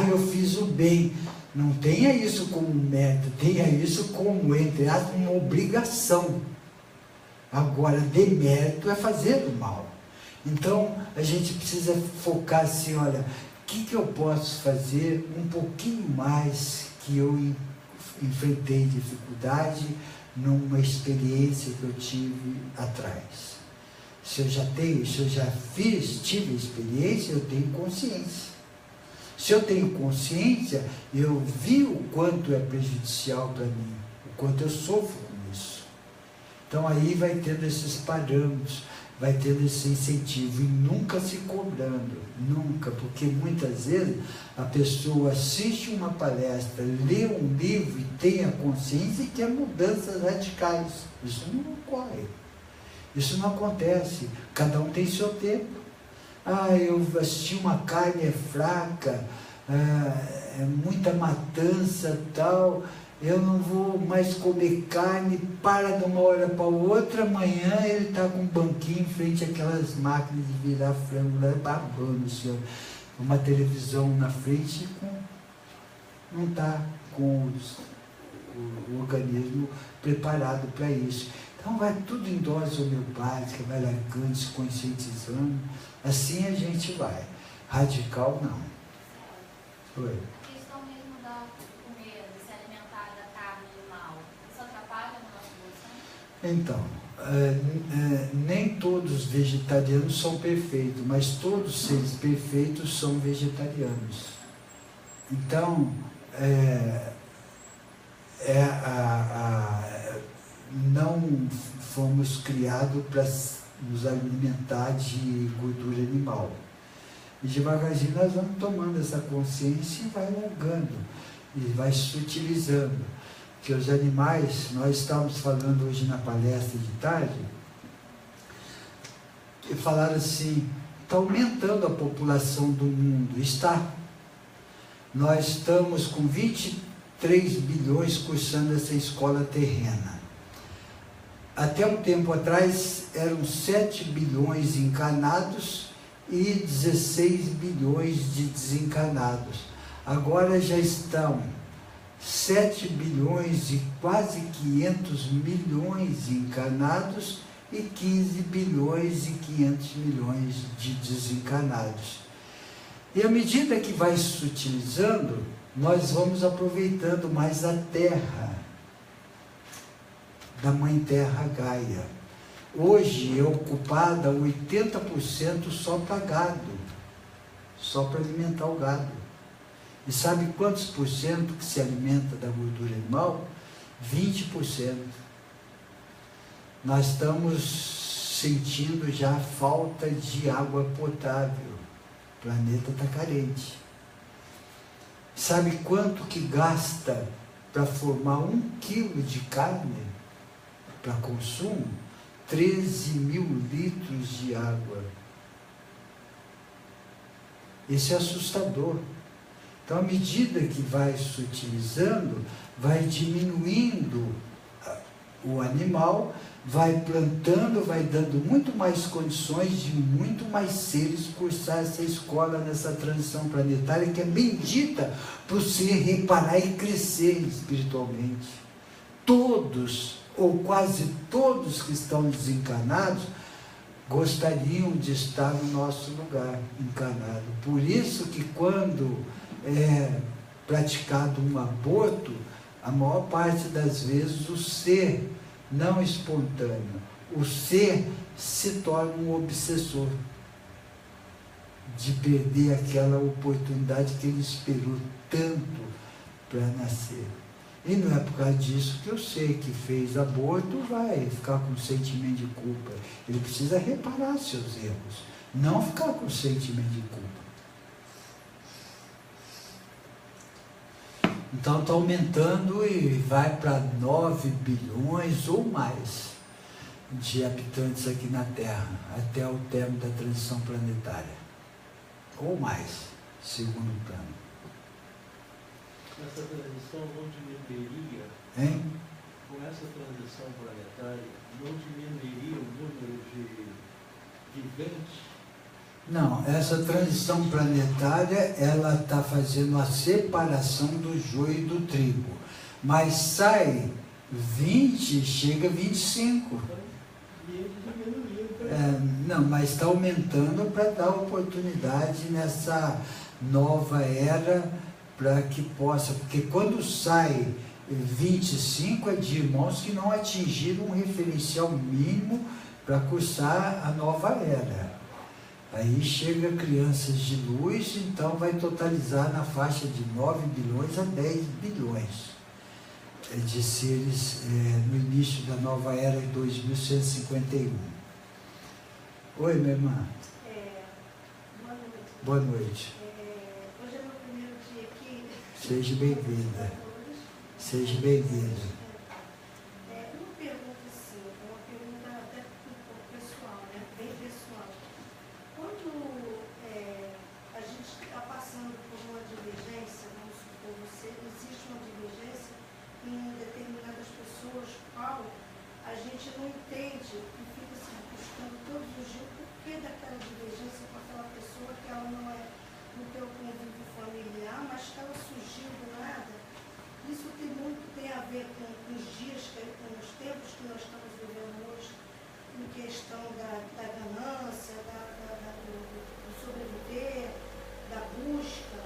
Eu fiz o bem. Não tenha isso como mérito, tenha isso como, entre aspas, uma obrigação. Agora, demérito é fazer o mal. Então, a gente precisa focar assim, olha, o que eu posso fazer um pouquinho mais que eu enfrentei dificuldade numa experiência que eu tive atrás. Se eu já tive experiência, eu tenho consciência. Se eu tenho consciência, eu vi o quanto é prejudicial para mim, o quanto eu sofro com isso. Então aí vai tendo esses parâmetros, vai tendo esse incentivo, e nunca se cobrando, nunca, porque muitas vezes a pessoa assiste uma palestra, lê um livro e tem a consciência e quer mudanças radicais. Isso não ocorre, isso não acontece, cada um tem seu tempo. Eu assisti uma carne é fraca, é muita matança tal, eu não vou mais comer carne, para de uma hora para outra, amanhã ele está com um banquinho em frente àquelas máquinas de virar frango, lá babando, senhor, uma televisão na frente, não está com o organismo preparado para isso. Então vai tudo em dose homeopática, vai largando, se conscientizando, assim a gente vai. Radical não. Oi. A questão mesmo da comer, de se alimentar da carne animal, isso atrapalha na nossa evolução? Então, nem todos os vegetarianos são perfeitos, mas todos os seres perfeitos são vegetarianos. Então, não fomos criados para nos alimentar de gordura animal. E devagarzinho nós vamos tomando essa consciência e vai largando, e vai se utilizando. Porque os animais, nós estávamos falando hoje na palestra de tarde, e falaram assim, está aumentando a população do mundo, está. Nós estamos com 23 bilhões cursando essa escola terrena. Até um tempo atrás eram 7 bilhões encarnados e 16 bilhões de desencarnados. Agora já estão 7 bilhões e quase 500 milhões encarnados e 15 bilhões e 500 milhões de desencarnados. E à medida que vai se utilizando, nós vamos aproveitando mais a terra, da Mãe Terra Gaia. Hoje é ocupada 80% só para gado, só para alimentar o gado. E sabe quantos por cento que se alimenta da gordura animal? 20%. Nós estamos sentindo já a falta de água potável. O planeta está carente. Sabe quanto que gasta para formar 1 quilo de carne para consumo? 13 mil litros de água. Isso é assustador. Então, à medida que vai se utilizando, vai diminuindo o animal, vai plantando, vai dando muito mais condições de muito mais seres cursar essa escola nessa transição planetária que é bendita para o ser reparar e crescer espiritualmente. Todos, ou quase todos que estão desencarnados, gostariam de estar no nosso lugar encarnado. Por isso que quando é praticado um aborto, a maior parte das vezes o ser não espontâneo, o ser se torna um obsessor de perder aquela oportunidade que ele esperou tanto para nascer. E não é por causa disso que eu sei que fez aborto vai ficar com sentimento de culpa. Ele precisa reparar seus erros, não ficar com sentimento de culpa. Então está aumentando e vai para 9 bilhões ou mais de habitantes aqui na Terra, até o término da transição planetária. Ou mais, segundo o plano. Essa transição não diminuiria, hein? Com essa transição planetária, não diminuiria o número de viventes? Não, essa transição planetária, ela está fazendo a separação do joio e do trigo. Mas sai 20, chega a 25. Não, mas está aumentando para dar oportunidade nessa nova era, para que possa, porque quando sai 25 é de irmãos que não atingiram um referencial mínimo para cursar a nova era. Aí chega crianças de luz, então vai totalizar na faixa de 9 bilhões a 10 bilhões de seres no início da nova era em 2151. Oi, minha irmã. Boa noite. Boa noite. Hoje é meu primeiro dia aqui. Seja bem-vinda. Seja bem-vinda. Uma pergunta assim, uma pergunta até um pouco pessoal, né? Bem pessoal. Quando a gente está passando por uma divergência, vamos supor, existe uma divergência em determinadas pessoas, qual a gente não entende e fica se buscando todos os dias o porquê daquela divergência com aquela pessoa que ela não é no teu convívio familiar, mas que ela surgiu do nada. Isso tem a ver com os dias, com os tempos que nós estamos vivendo hoje, em questão da ganância, do sobreviver, da busca.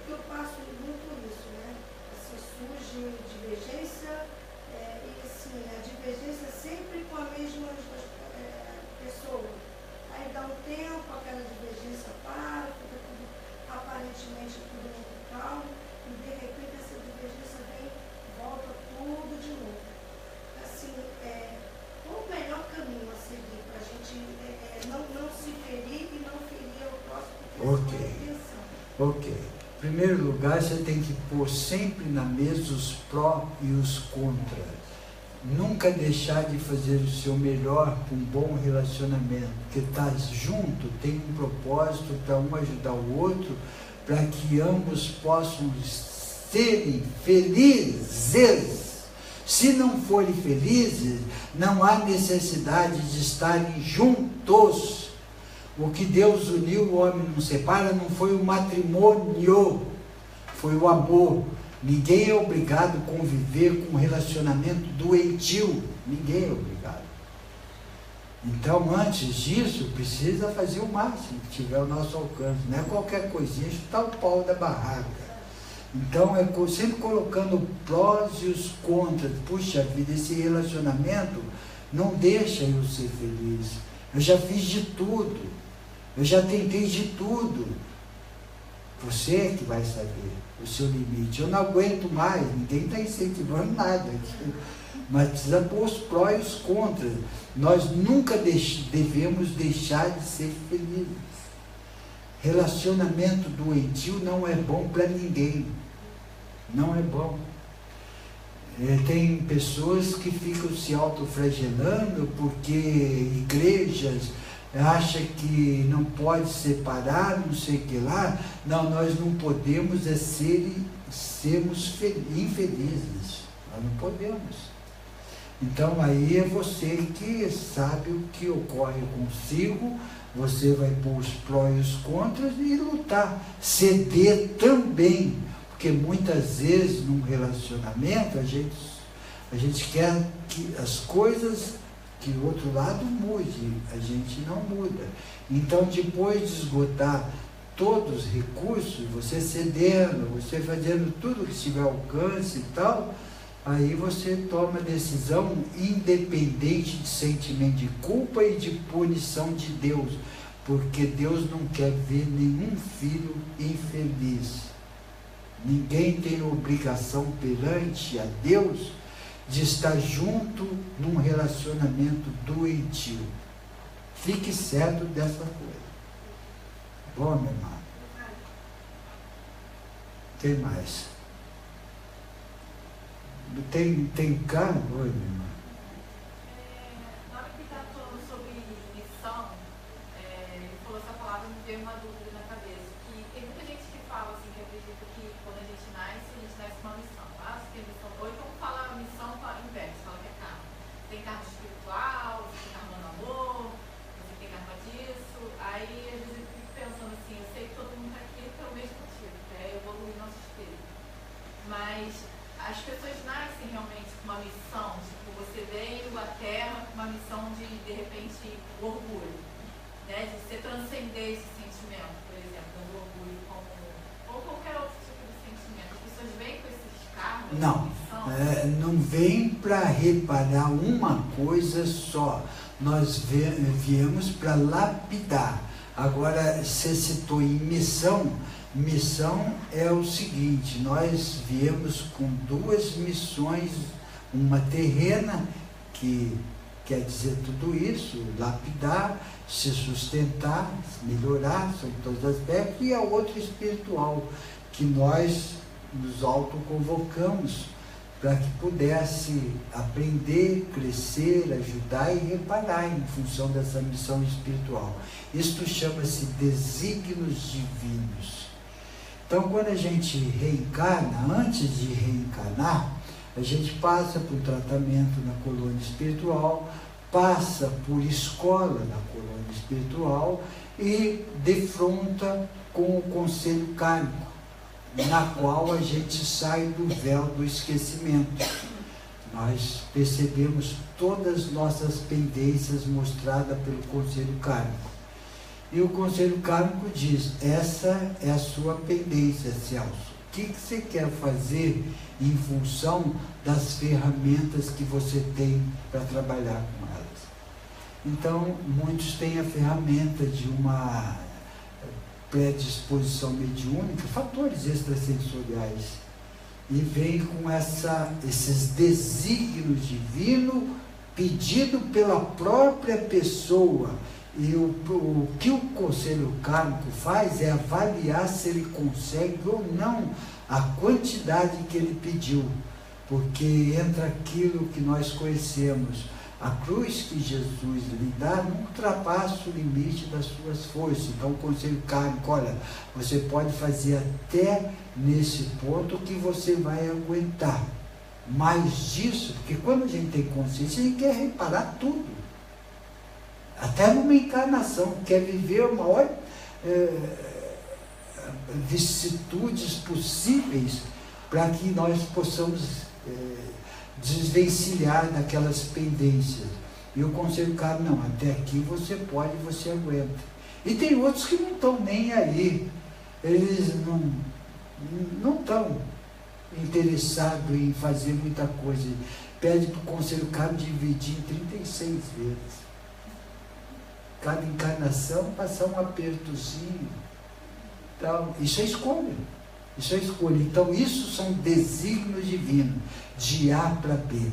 Que eu passo muito isso, né? Assim, surge divergência, e assim, a divergência sempre com a mesma pessoa. Aí dá um tempo, aquela divergência para, fica tudo, aparentemente tudo muito calmo, e de repente essa divergência vem, volta tudo de novo. Assim, qual o melhor caminho a seguir para a gente não se ferir e não ferir o próximo, porque essa é a intenção. Ok. Em primeiro lugar, você tem que pôr sempre na mesa os pró e os contra. Nunca deixar de fazer o seu melhor com um bom relacionamento, porque estar junto tem um propósito para um ajudar o outro, para que ambos possam serem felizes. Se não forem felizes, não há necessidade de estarem juntos. O que Deus uniu, o homem não separa, não foi o matrimônio, foi o amor. Ninguém é obrigado a conviver com um relacionamento doentio. Ninguém é obrigado. Então, antes disso, precisa fazer o máximo que tiver ao nosso alcance. Não é qualquer coisinha, chutar o pau da barraca. Então, sempre colocando prós e os contras. Puxa vida, esse relacionamento não deixa eu ser feliz. Eu já fiz de tudo. Eu já tentei de tudo. Você é que vai saber o seu limite. Eu não aguento mais, ninguém está incentivando nada. Mas precisa pôr os prós e os contras. Nós nunca devemos deixar de ser felizes. Relacionamento doentio não é bom para ninguém. Não é bom. Tem pessoas que ficam se autoflagelando porque igrejas acha que não pode separar, não sei o que lá. Não, nós não podemos sermos infelizes. Nós não podemos. Então aí é você que sabe o que ocorre consigo, você vai pôr os prós e os contras e lutar. Ceder também, porque muitas vezes num relacionamento a gente quer que as coisas, que o outro lado mude, a gente não muda. Então depois de esgotar todos os recursos, você cedendo, você fazendo tudo que tiver alcance e tal, aí você toma decisão independente de sentimento de culpa e de punição de Deus, porque Deus não quer ver nenhum filho infeliz. Ninguém tem obrigação perante a Deus de estar junto num relacionamento doentio. Fique certo dessa coisa. Bom, meu irmão. Tem mais? Tem cá? Oi, minha irmã. Na hora que está falando sobre missão, ele falou essa palavra, me veio uma dúvida na cabeça, que tem muita gente que fala assim, que acredita que quando a gente nasce com uma missão. Ah, você tem missão. Ou então fala a missão inversa, fala que é karma. Tem karma espiritual, você tem karma no amor, você tem karma disso. Aí às vezes eu fico pensando assim, eu sei que todo mundo está aqui pelo mesmo motivo, que é evoluir nosso espírito. Mas as pessoas nascem realmente com uma missão, tipo, você veio à Terra com uma missão de repente, o orgulho, né? De você transcender esse sentimento, por exemplo, do orgulho, ou qualquer outro tipo de sentimento. As pessoas vêm com esses karmas, Não, não vem para reparar uma coisa só. Nós viemos para lapidar. Agora, você citou em missão. Missão é o seguinte, nós viemos com duas missões, uma terrena, que quer dizer tudo isso, lapidar, se sustentar, melhorar sobre todos os aspectos, e a outra espiritual, que nós nos autoconvocamos para que pudesse aprender, crescer, ajudar e reparar em função dessa missão espiritual. Isto chama-se desígnios divinos. Então, quando a gente reencarna, antes de reencarnar, a gente passa por tratamento na colônia espiritual, passa por escola na colônia espiritual e defronta com o conselho kármico, na qual a gente sai do véu do esquecimento. Nós percebemos todas as nossas pendências mostradas pelo conselho kármico. E o conselho kármico diz, essa é a sua pendência, Celso. O que você quer fazer em função das ferramentas que você tem para trabalhar com elas? Então, muitos têm a ferramenta de uma predisposição mediúnica, fatores extrasensoriais, e vem com esses desígnios divinos pedido pela própria pessoa. E o que o conselho kármico faz é avaliar se ele consegue ou não a quantidade que ele pediu, porque entra aquilo que nós conhecemos, a cruz que Jesus lhe dá não ultrapassa o limite das suas forças. Então o conselho kármico, olha, você pode fazer até nesse ponto que você vai aguentar, mais disso, porque quando a gente tem consciência, a gente quer reparar tudo. Até numa encarnação, quer viver o maior vicissitudes possíveis para que nós possamos desvencilhar daquelas pendências. E o conselho kármico, não, até aqui você pode, você aguenta. E tem outros que não estão nem aí, eles não estão interessados em fazer muita coisa. Pede para o conselho kármico dividir em 36 vezes. Cada encarnação passar um apertozinho. Então, isso é escolha. Isso é escolha. Então, isso são desígnios divinos, de A para B.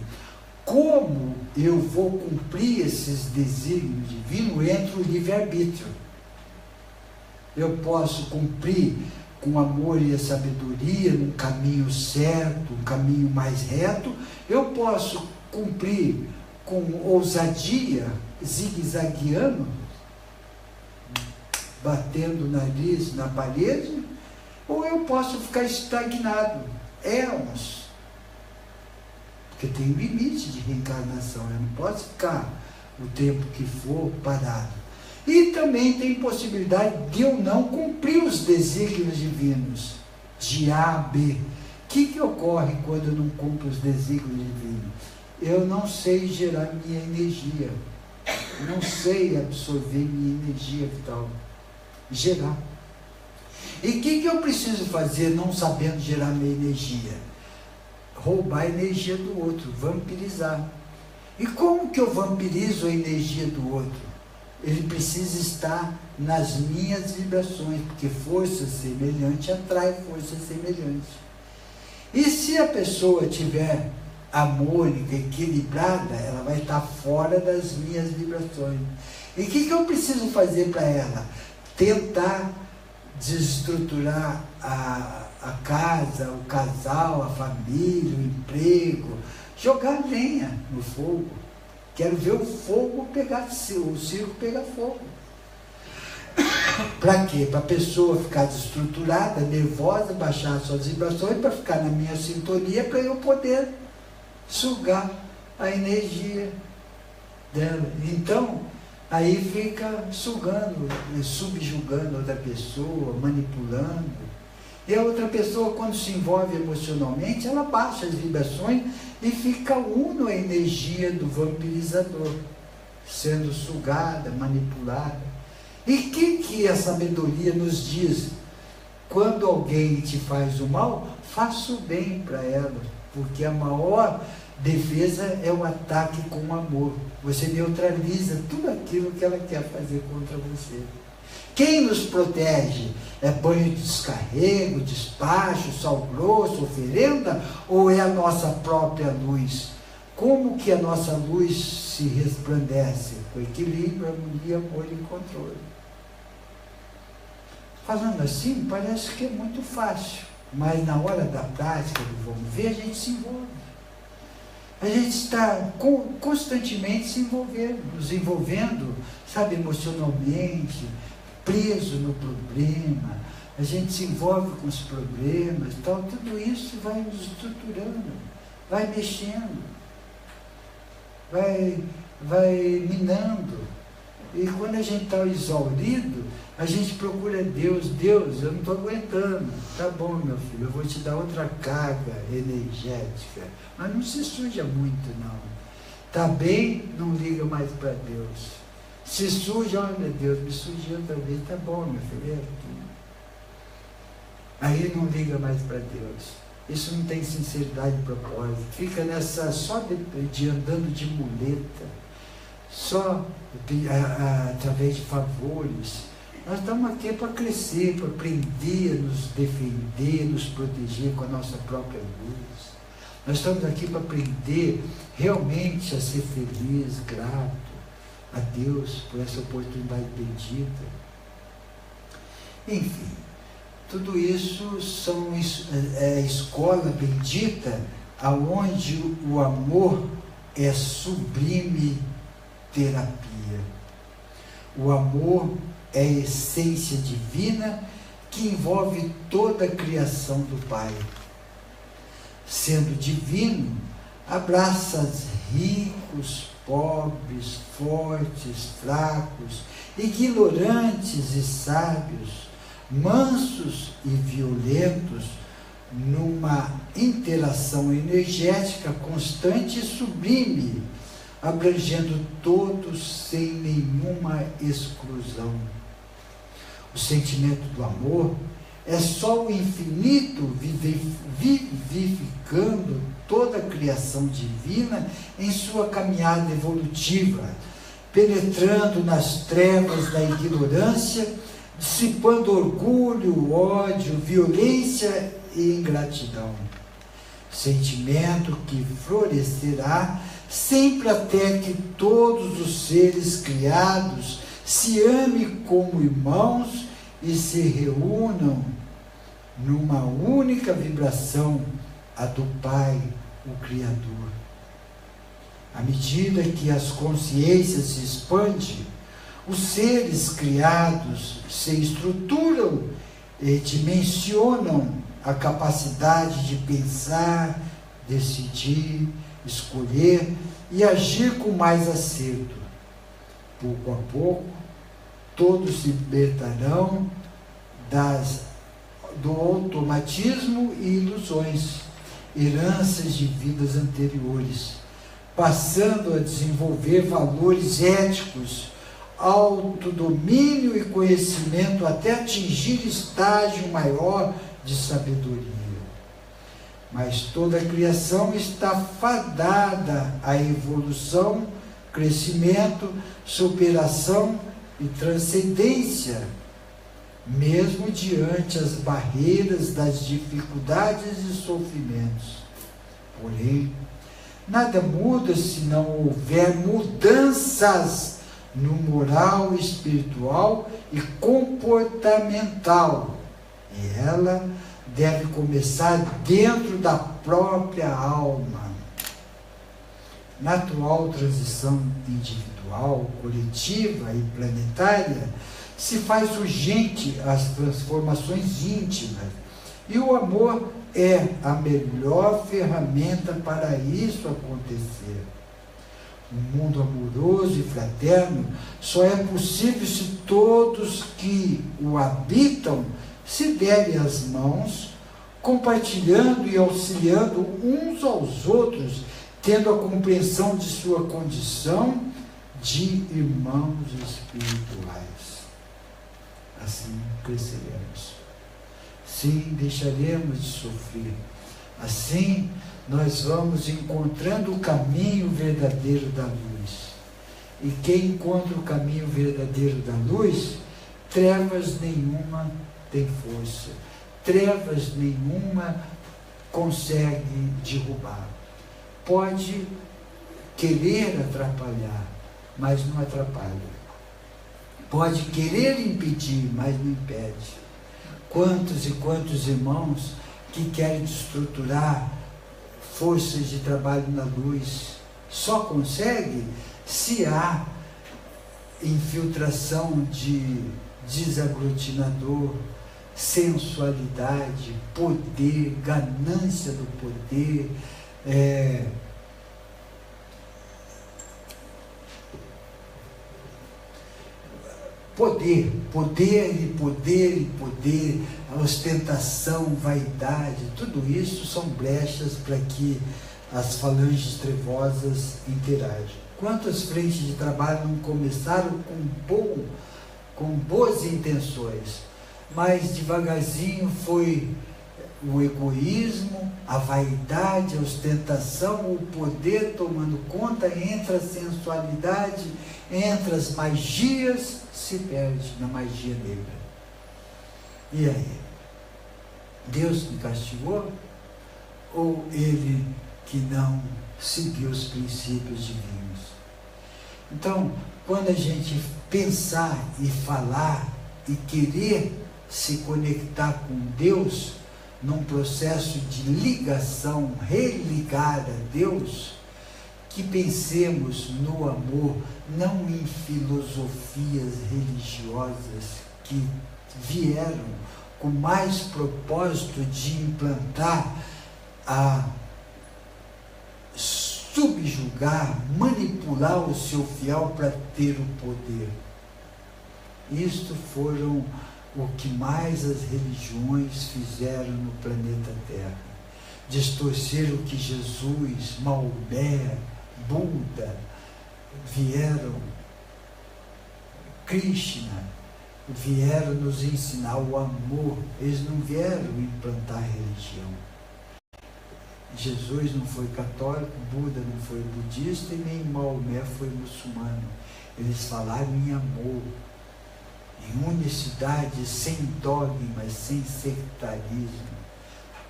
Como eu vou cumprir esses desígnios divinos? Entra o livre-arbítrio. Eu posso cumprir com amor e a sabedoria, num caminho certo, um caminho mais reto. Eu posso cumprir com ousadia, zigue-zagueando, batendo o nariz na parede, ou eu posso ficar estagnado, éons. Porque tem um limite de reencarnação, eu não posso ficar o tempo que for parado. E também tem possibilidade de eu não cumprir os desígnios divinos, de A a B. O que ocorre quando eu não cumpro os desígnios divinos? Eu não sei gerar minha energia, não sei absorver minha energia vital, gerar. E o que eu preciso fazer não sabendo gerar minha energia? Roubar a energia do outro, vampirizar. E como que eu vampirizo a energia do outro? Ele precisa estar nas minhas vibrações, porque força semelhante atrai força semelhante. E se a pessoa tiver harmônica, equilibrada, ela vai estar fora das minhas vibrações. E o que eu preciso fazer para ela? Tentar desestruturar a casa, o casal, a família, o emprego, jogar lenha no fogo. Quero ver o fogo pegar, o circo pegar fogo. Para quê? Para a pessoa ficar desestruturada, nervosa, baixar suas vibrações, para ficar na minha sintonia, para eu poder sugar a energia dela. Então, aí fica sugando, subjugando outra pessoa, manipulando. E a outra pessoa, quando se envolve emocionalmente, ela baixa as vibrações e fica uno à energia do vampirizador, sendo sugada, manipulada. E o que a sabedoria nos diz? Quando alguém te faz o mal, faça o bem para ela, porque a maior defesa é o ataque com amor. Você neutraliza tudo aquilo que ela quer fazer contra você. Quem nos protege? É banho de descarrego, despacho, sal grosso, oferenda? Ou é a nossa própria luz? Como que a nossa luz se resplandece? Com equilíbrio, harmonia, amor e controle. Falando assim, parece que é muito fácil, mas na hora da prática, do vamos ver, a gente se envolve. A gente está constantemente se envolvendo, nos envolvendo, sabe, emocionalmente, preso no problema, a gente se envolve com os problemas, tal, tudo isso vai nos estruturando, vai mexendo, vai minando. E quando a gente está exaurido, a gente procura Deus. Deus, eu não estou aguentando. Tá bom, meu filho, eu vou te dar outra carga energética. Mas não se suja muito, não. Tá bem, não liga mais para Deus. Se suja, olha, Deus, me sujei outra vez. Tá bom, meu filho, aí não liga mais para Deus. Isso não tem sinceridade de propósito. Fica nessa, só de andando de muleta, só através de favores. Nós estamos aqui para crescer, para aprender, nos defender, nos proteger com a nossa própria luz. Nós estamos aqui para aprender realmente a ser feliz, grato a Deus por essa oportunidade bendita. Enfim, tudo isso são escola bendita, aonde o amor é sublime terapia. O amor é a essência divina que envolve toda a criação do Pai. Sendo divino, abraça ricos, pobres, fortes, fracos, ignorantes e sábios, mansos e violentos, numa interação energética constante e sublime, abrangendo todos sem nenhuma exclusão. O sentimento do amor é só o infinito vivificando toda a criação divina em sua caminhada evolutiva, penetrando nas trevas da ignorância, dissipando orgulho, ódio, violência e ingratidão. Sentimento que florescerá sempre até que todos os seres criados se amem como irmãos e se reúnam numa única vibração, a do Pai, o Criador. À medida que as consciências se expandem, Os seres criados se estruturam e dimensionam a capacidade de pensar, decidir, escolher e agir com mais acerto. Pouco a pouco, todos se libertarão do automatismo e ilusões, heranças de vidas anteriores, passando a desenvolver valores éticos, autodomínio e conhecimento até atingir estágio maior de sabedoria. Mas toda a criação está fadada à evolução, crescimento, superação e transcendência, mesmo diante as barreiras das dificuldades e sofrimentos. Porém, nada muda se não houver mudanças no moral, espiritual e comportamental. E ela deve começar dentro da própria alma. Na atual transição individual, coletiva e planetária, se faz urgente as transformações íntimas, e o amor é a melhor ferramenta para isso acontecer. Um mundo amoroso e fraterno só é possível se todos que o habitam se derem as mãos, compartilhando e auxiliando uns aos outros, tendo a compreensão de sua condição de irmãos espirituais. Assim cresceremos. Sim, deixaremos de sofrer. Assim, nós vamos encontrando o caminho verdadeiro da luz. E quem encontra o caminho verdadeiro da luz, trevas nenhuma tem força. Trevas nenhuma consegue derrubar. Pode querer atrapalhar, mas não atrapalha. Pode querer impedir, mas não impede. Quantos e quantos irmãos que querem estruturar forças de trabalho na luz, só consegue se há infiltração de desaglutinador, sensualidade, poder, ganância do poder, poder, a ostentação, vaidade, tudo isso são brechas para que as falanges trevosas interagem. Quantas frentes de trabalho não começaram com boas intenções, mas devagarzinho foi o egoísmo, a vaidade, a ostentação, o poder tomando conta, entra a sensualidade, entra as magias, se perde na magia negra. E aí? Deus me castigou? Ou ele que não seguiu os princípios divinos? Então, quando a gente pensar e falar e querer se conectar com Deus, num processo de ligação, religar a Deus, que pensemos no amor, não em filosofias religiosas que vieram com mais propósito de implantar a subjugar, manipular o seu fiel para ter o poder. Isto foram o que mais as religiões fizeram no planeta Terra. Distorcer o que Jesus, Maomé, Buda vieram, Krishna, vieram nos ensinar o amor. Eles não vieram implantar religião. Jesus não foi católico, Buda não foi budista e nem Maomé foi muçulmano. Eles falaram em amor, em unicidade, sem dogmas, sem sectarismo,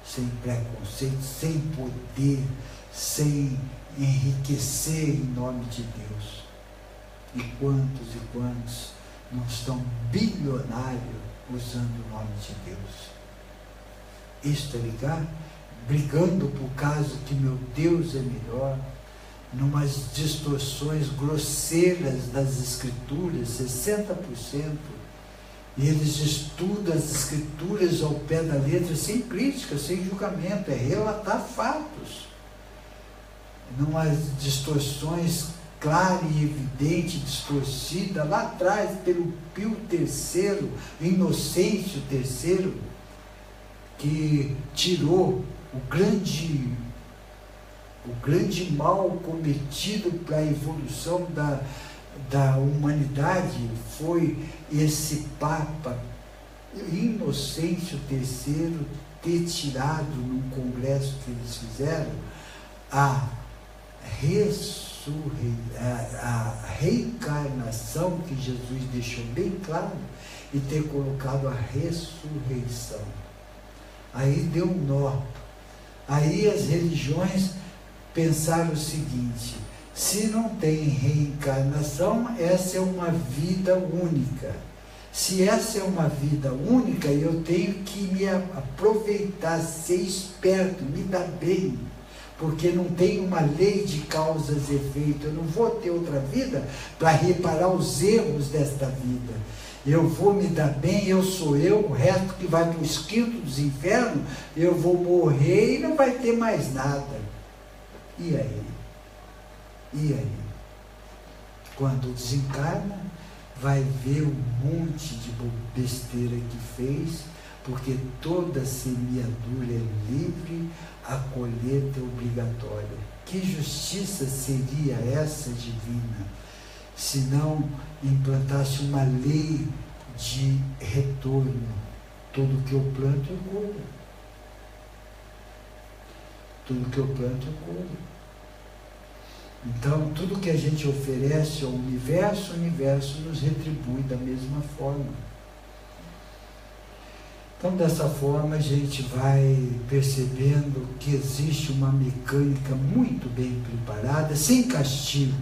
sem preconceito, sem poder, sem enriquecer em nome de Deus. E quantos não estão bilionários usando o nome de Deus? Isto é ligar? Brigando por causa que meu Deus é melhor, numas distorções grosseiras das Escrituras, 60%, e eles estudam as Escrituras ao pé da letra, sem crítica, sem julgamento, é relatar fatos, numas distorções clara e evidente, distorcida, lá atrás, pelo Pio III, Inocêncio III, que tirou o grande mal cometido para a evolução da humanidade, foi esse Papa Inocêncio III ter tirado, num congresso que eles fizeram, a reencarnação, que Jesus deixou bem claro, e ter colocado a ressurreição. Aí deu um nó. Aí as religiões pensaram o seguinte: se não tem reencarnação, essa é uma vida única. Se essa é uma vida única, eu tenho que me aproveitar, ser esperto, me dar bem, porque não tem uma lei de causas e efeitos. Eu não vou ter outra vida para reparar os erros desta vida. Eu vou me dar bem, eu sou eu, o resto que vai para o esquilo dos infernos, eu vou morrer e não vai ter mais nada. E aí? E aí? Quando desencarna, vai ver um monte de besteira que fez, porque toda semeadura é livre, a colheita é obrigatória. Que justiça seria essa divina, se não implantasse uma lei de retorno? Tudo que eu planto, eu colho. Tudo que eu planto, eu colho. Então, tudo que a gente oferece ao universo, o universo nos retribui da mesma forma. Então, dessa forma, a gente vai percebendo que existe uma mecânica muito bem preparada, sem castigo.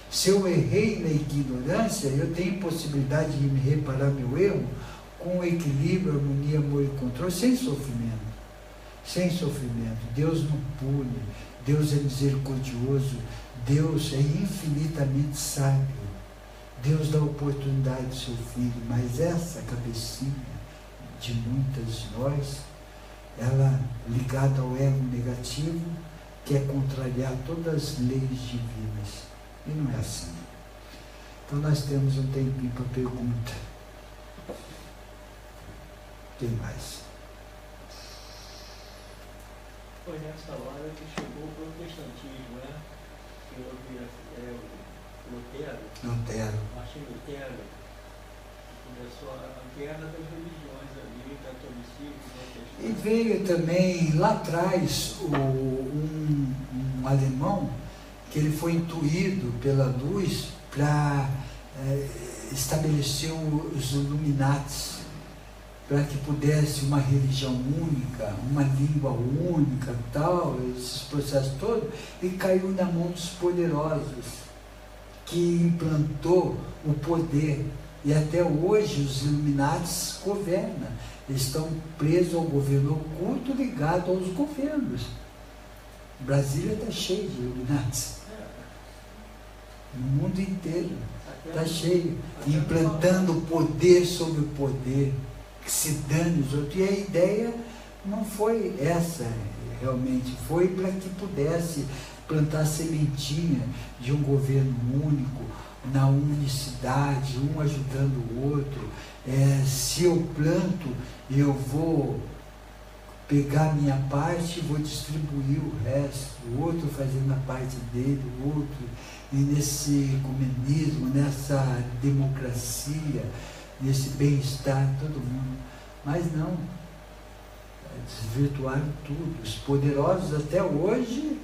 Se eu errei na ignorância, eu tenho possibilidade de me reparar meu erro com equilíbrio, harmonia, amor e controle, sem sofrimento. Sem sofrimento. Deus não pune, Deus é misericordioso, Deus é infinitamente sábio. Deus dá oportunidade ao seu filho, mas essa cabecinha de muitas de nós, ela ligada ao ego negativo, quer contrariar todas as leis divinas. E não é assim. Então nós temos um tempinho para pergunta. Tem mais? Foi nessa hora que chegou o protestantismo, né? Que houve Lutero, Martim Lutero, que começou a guerra das religiões ali, catolicismo, e veio também lá atrás um alemão, que ele foi intuído pela luz para estabelecer os Illuminatis, para que pudesse uma religião única, uma língua única, tal, esses processos todos, e caiu na mão dos poderosos, que implantou o poder. E até hoje os Illuminatis governam, estão presos ao governo oculto, ligado aos governos. Brasília está cheia de Illuminatis. No mundo inteiro está cheio, implantando poder sobre o poder, que se dane os outros. E a ideia não foi essa, realmente, foi para que pudesse plantar a sementinha de um governo único, na unicidade, um ajudando o outro. Se eu planto, eu vou pegar a minha parte e vou distribuir o resto, o outro fazendo a parte dele, o outro, e nesse ecumenismo, nessa democracia, nesse bem-estar, todo mundo. Mas não, desvirtuaram tudo. Os poderosos até hoje,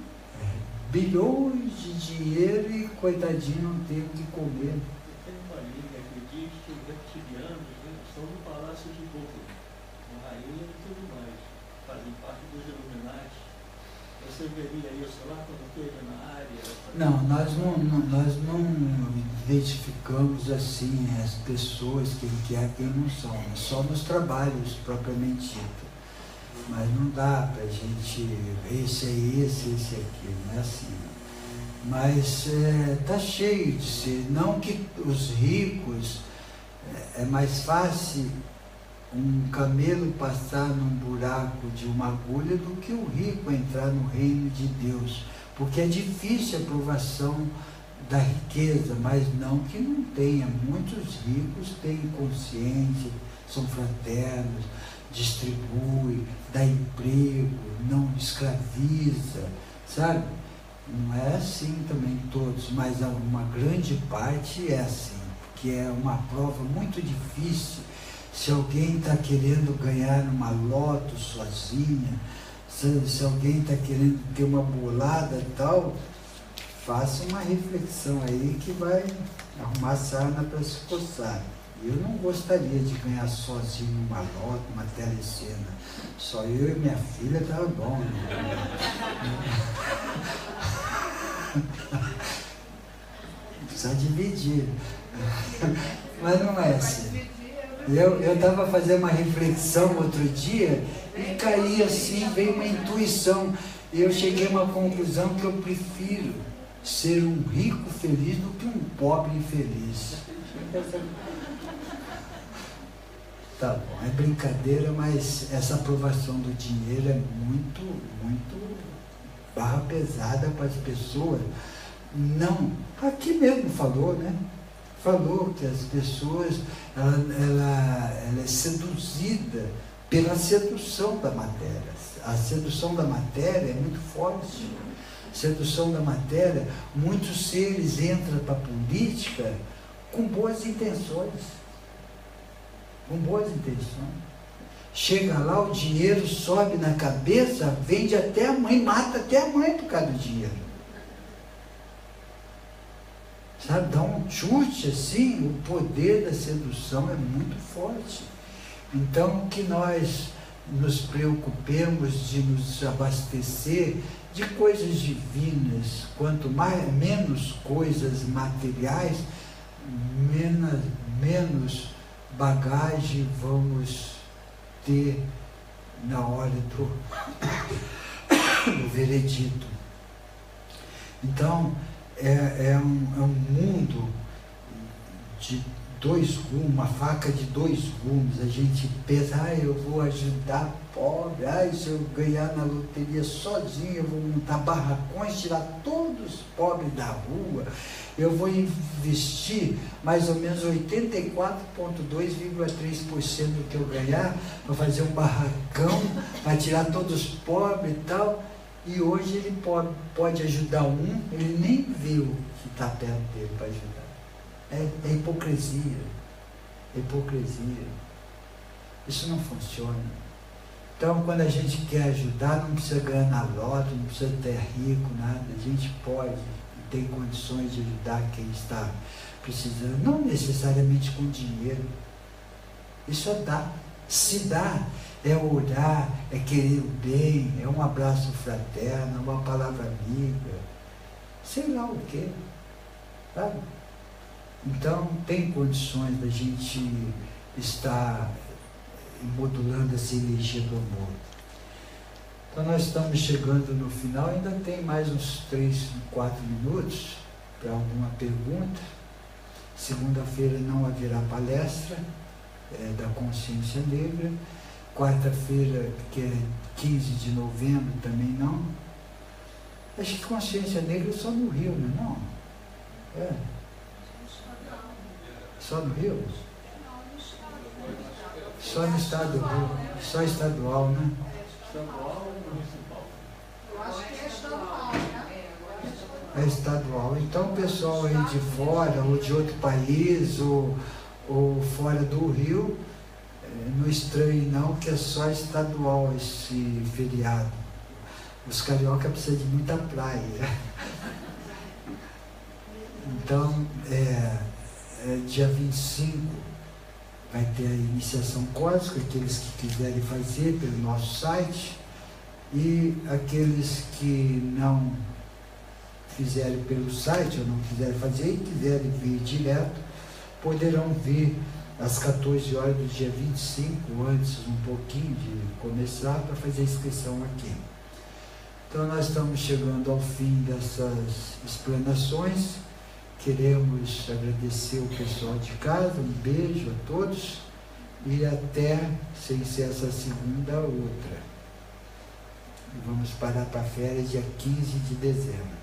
bilhões de dinheiro, e coitadinho não tem o que comer. Tem uma liga que diz que os reptilianos estão no Palácio de Buckingham, na rainha e tudo mais, fazem parte dos Illuminati. Você veria isso lá quando esteve na área? Não, nós não identificamos assim as pessoas, quem é, quem não são, só nos trabalhos propriamente dito. Mas não dá para a gente ver esse é esse aqui, não é assim. Mas está cheio de ser. Não que os ricos, é mais fácil um camelo passar num buraco de uma agulha do que o rico entrar no reino de Deus. Porque é difícil a aprovação da riqueza, mas não que não tenha. Muitos ricos têm consciência, são fraternos, distribuem, dá emprego, não escraviza, sabe? Não é assim também todos, mas uma grande parte é assim, porque é uma prova muito difícil. Se alguém está querendo ganhar uma loto sozinha, se alguém está querendo ter uma bolada e tal, faça uma reflexão aí que vai arrumar sarna para se coçar. Eu não gostaria de ganhar sozinho uma loto, uma telecena. Só eu e minha filha estava bom. Precisa dividir. Mas não é assim. Eu estava fazendo uma reflexão outro dia e caí assim, veio uma intuição. E eu cheguei a uma conclusão que eu prefiro ser um rico feliz do que um pobre infeliz. Tá bom, é brincadeira, mas essa aprovação do dinheiro é muito, muito barra pesada para as pessoas. Não, aqui mesmo falou, né? Falou que as pessoas, ela é seduzida pela sedução da matéria. A sedução da matéria é muito forte. A sedução da matéria, muitos seres entram para a política com boas intenções. Com boas intenções. Chega lá, o dinheiro sobe na cabeça, vende até a mãe, mata até a mãe por causa do dinheiro. Sabe, dá um chute assim, o poder da sedução é muito forte. Então, que nós nos preocupemos de nos abastecer de coisas divinas, quanto menos coisas materiais, menos bagagem vamos ter na hora do veredito. Então, é um mundo de dois gumes, uma faca de dois gumes. A gente pensa, eu vou ajudar pobre, se eu ganhar na loteria sozinho, eu vou montar barracões, tirar todos os pobres da rua, eu vou investir mais ou menos 84,2,3% do que eu ganhar para fazer um barracão, para tirar todos os pobres e tal. E hoje ele pode ajudar ele nem viu que está perto dele para ajudar. É hipocrisia. Hipocrisia. Isso não funciona. Então, quando a gente quer ajudar, não precisa ganhar na loto, não precisa ter rico, nada. A gente pode e tem condições de ajudar quem está precisando. Não necessariamente com dinheiro. Isso é dar. Se dá, é orar, é querer o bem, é um abraço fraterno, é uma palavra amiga, sei lá o quê, sabe? Então, tem condições da gente estar modulando essa energia do amor. Então, nós estamos chegando no final, ainda tem mais uns 3, 4 minutos para alguma pergunta. Segunda-feira não haverá palestra da Consciência Negra. Quarta-feira, que é 15 de novembro, também não. Acho que Consciência Negra é só no Rio, não é? É. Só no Rio? Só no estado do Rio. Só estadual, né? Estadual ou municipal? Eu acho que é estadual, né? É estadual. Então, o pessoal aí de fora, ou de outro país, ou fora do Rio, não estranhe não, que é só estadual esse feriado. Os carioca precisam de muita praia. Então, dia 25 vai ter a iniciação cósmica, aqueles que quiserem fazer pelo nosso site, e aqueles que não fizerem pelo site ou não quiserem fazer e quiserem vir direto, poderão vir às 14 horas do dia 25, antes um pouquinho de começar, para fazer a inscrição aqui. Então nós estamos chegando ao fim dessas explanações. Queremos agradecer o pessoal de casa, um beijo a todos e até, sem ser essa segunda, outra. E vamos parar para a férias dia 15 de dezembro.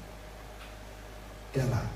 Até lá.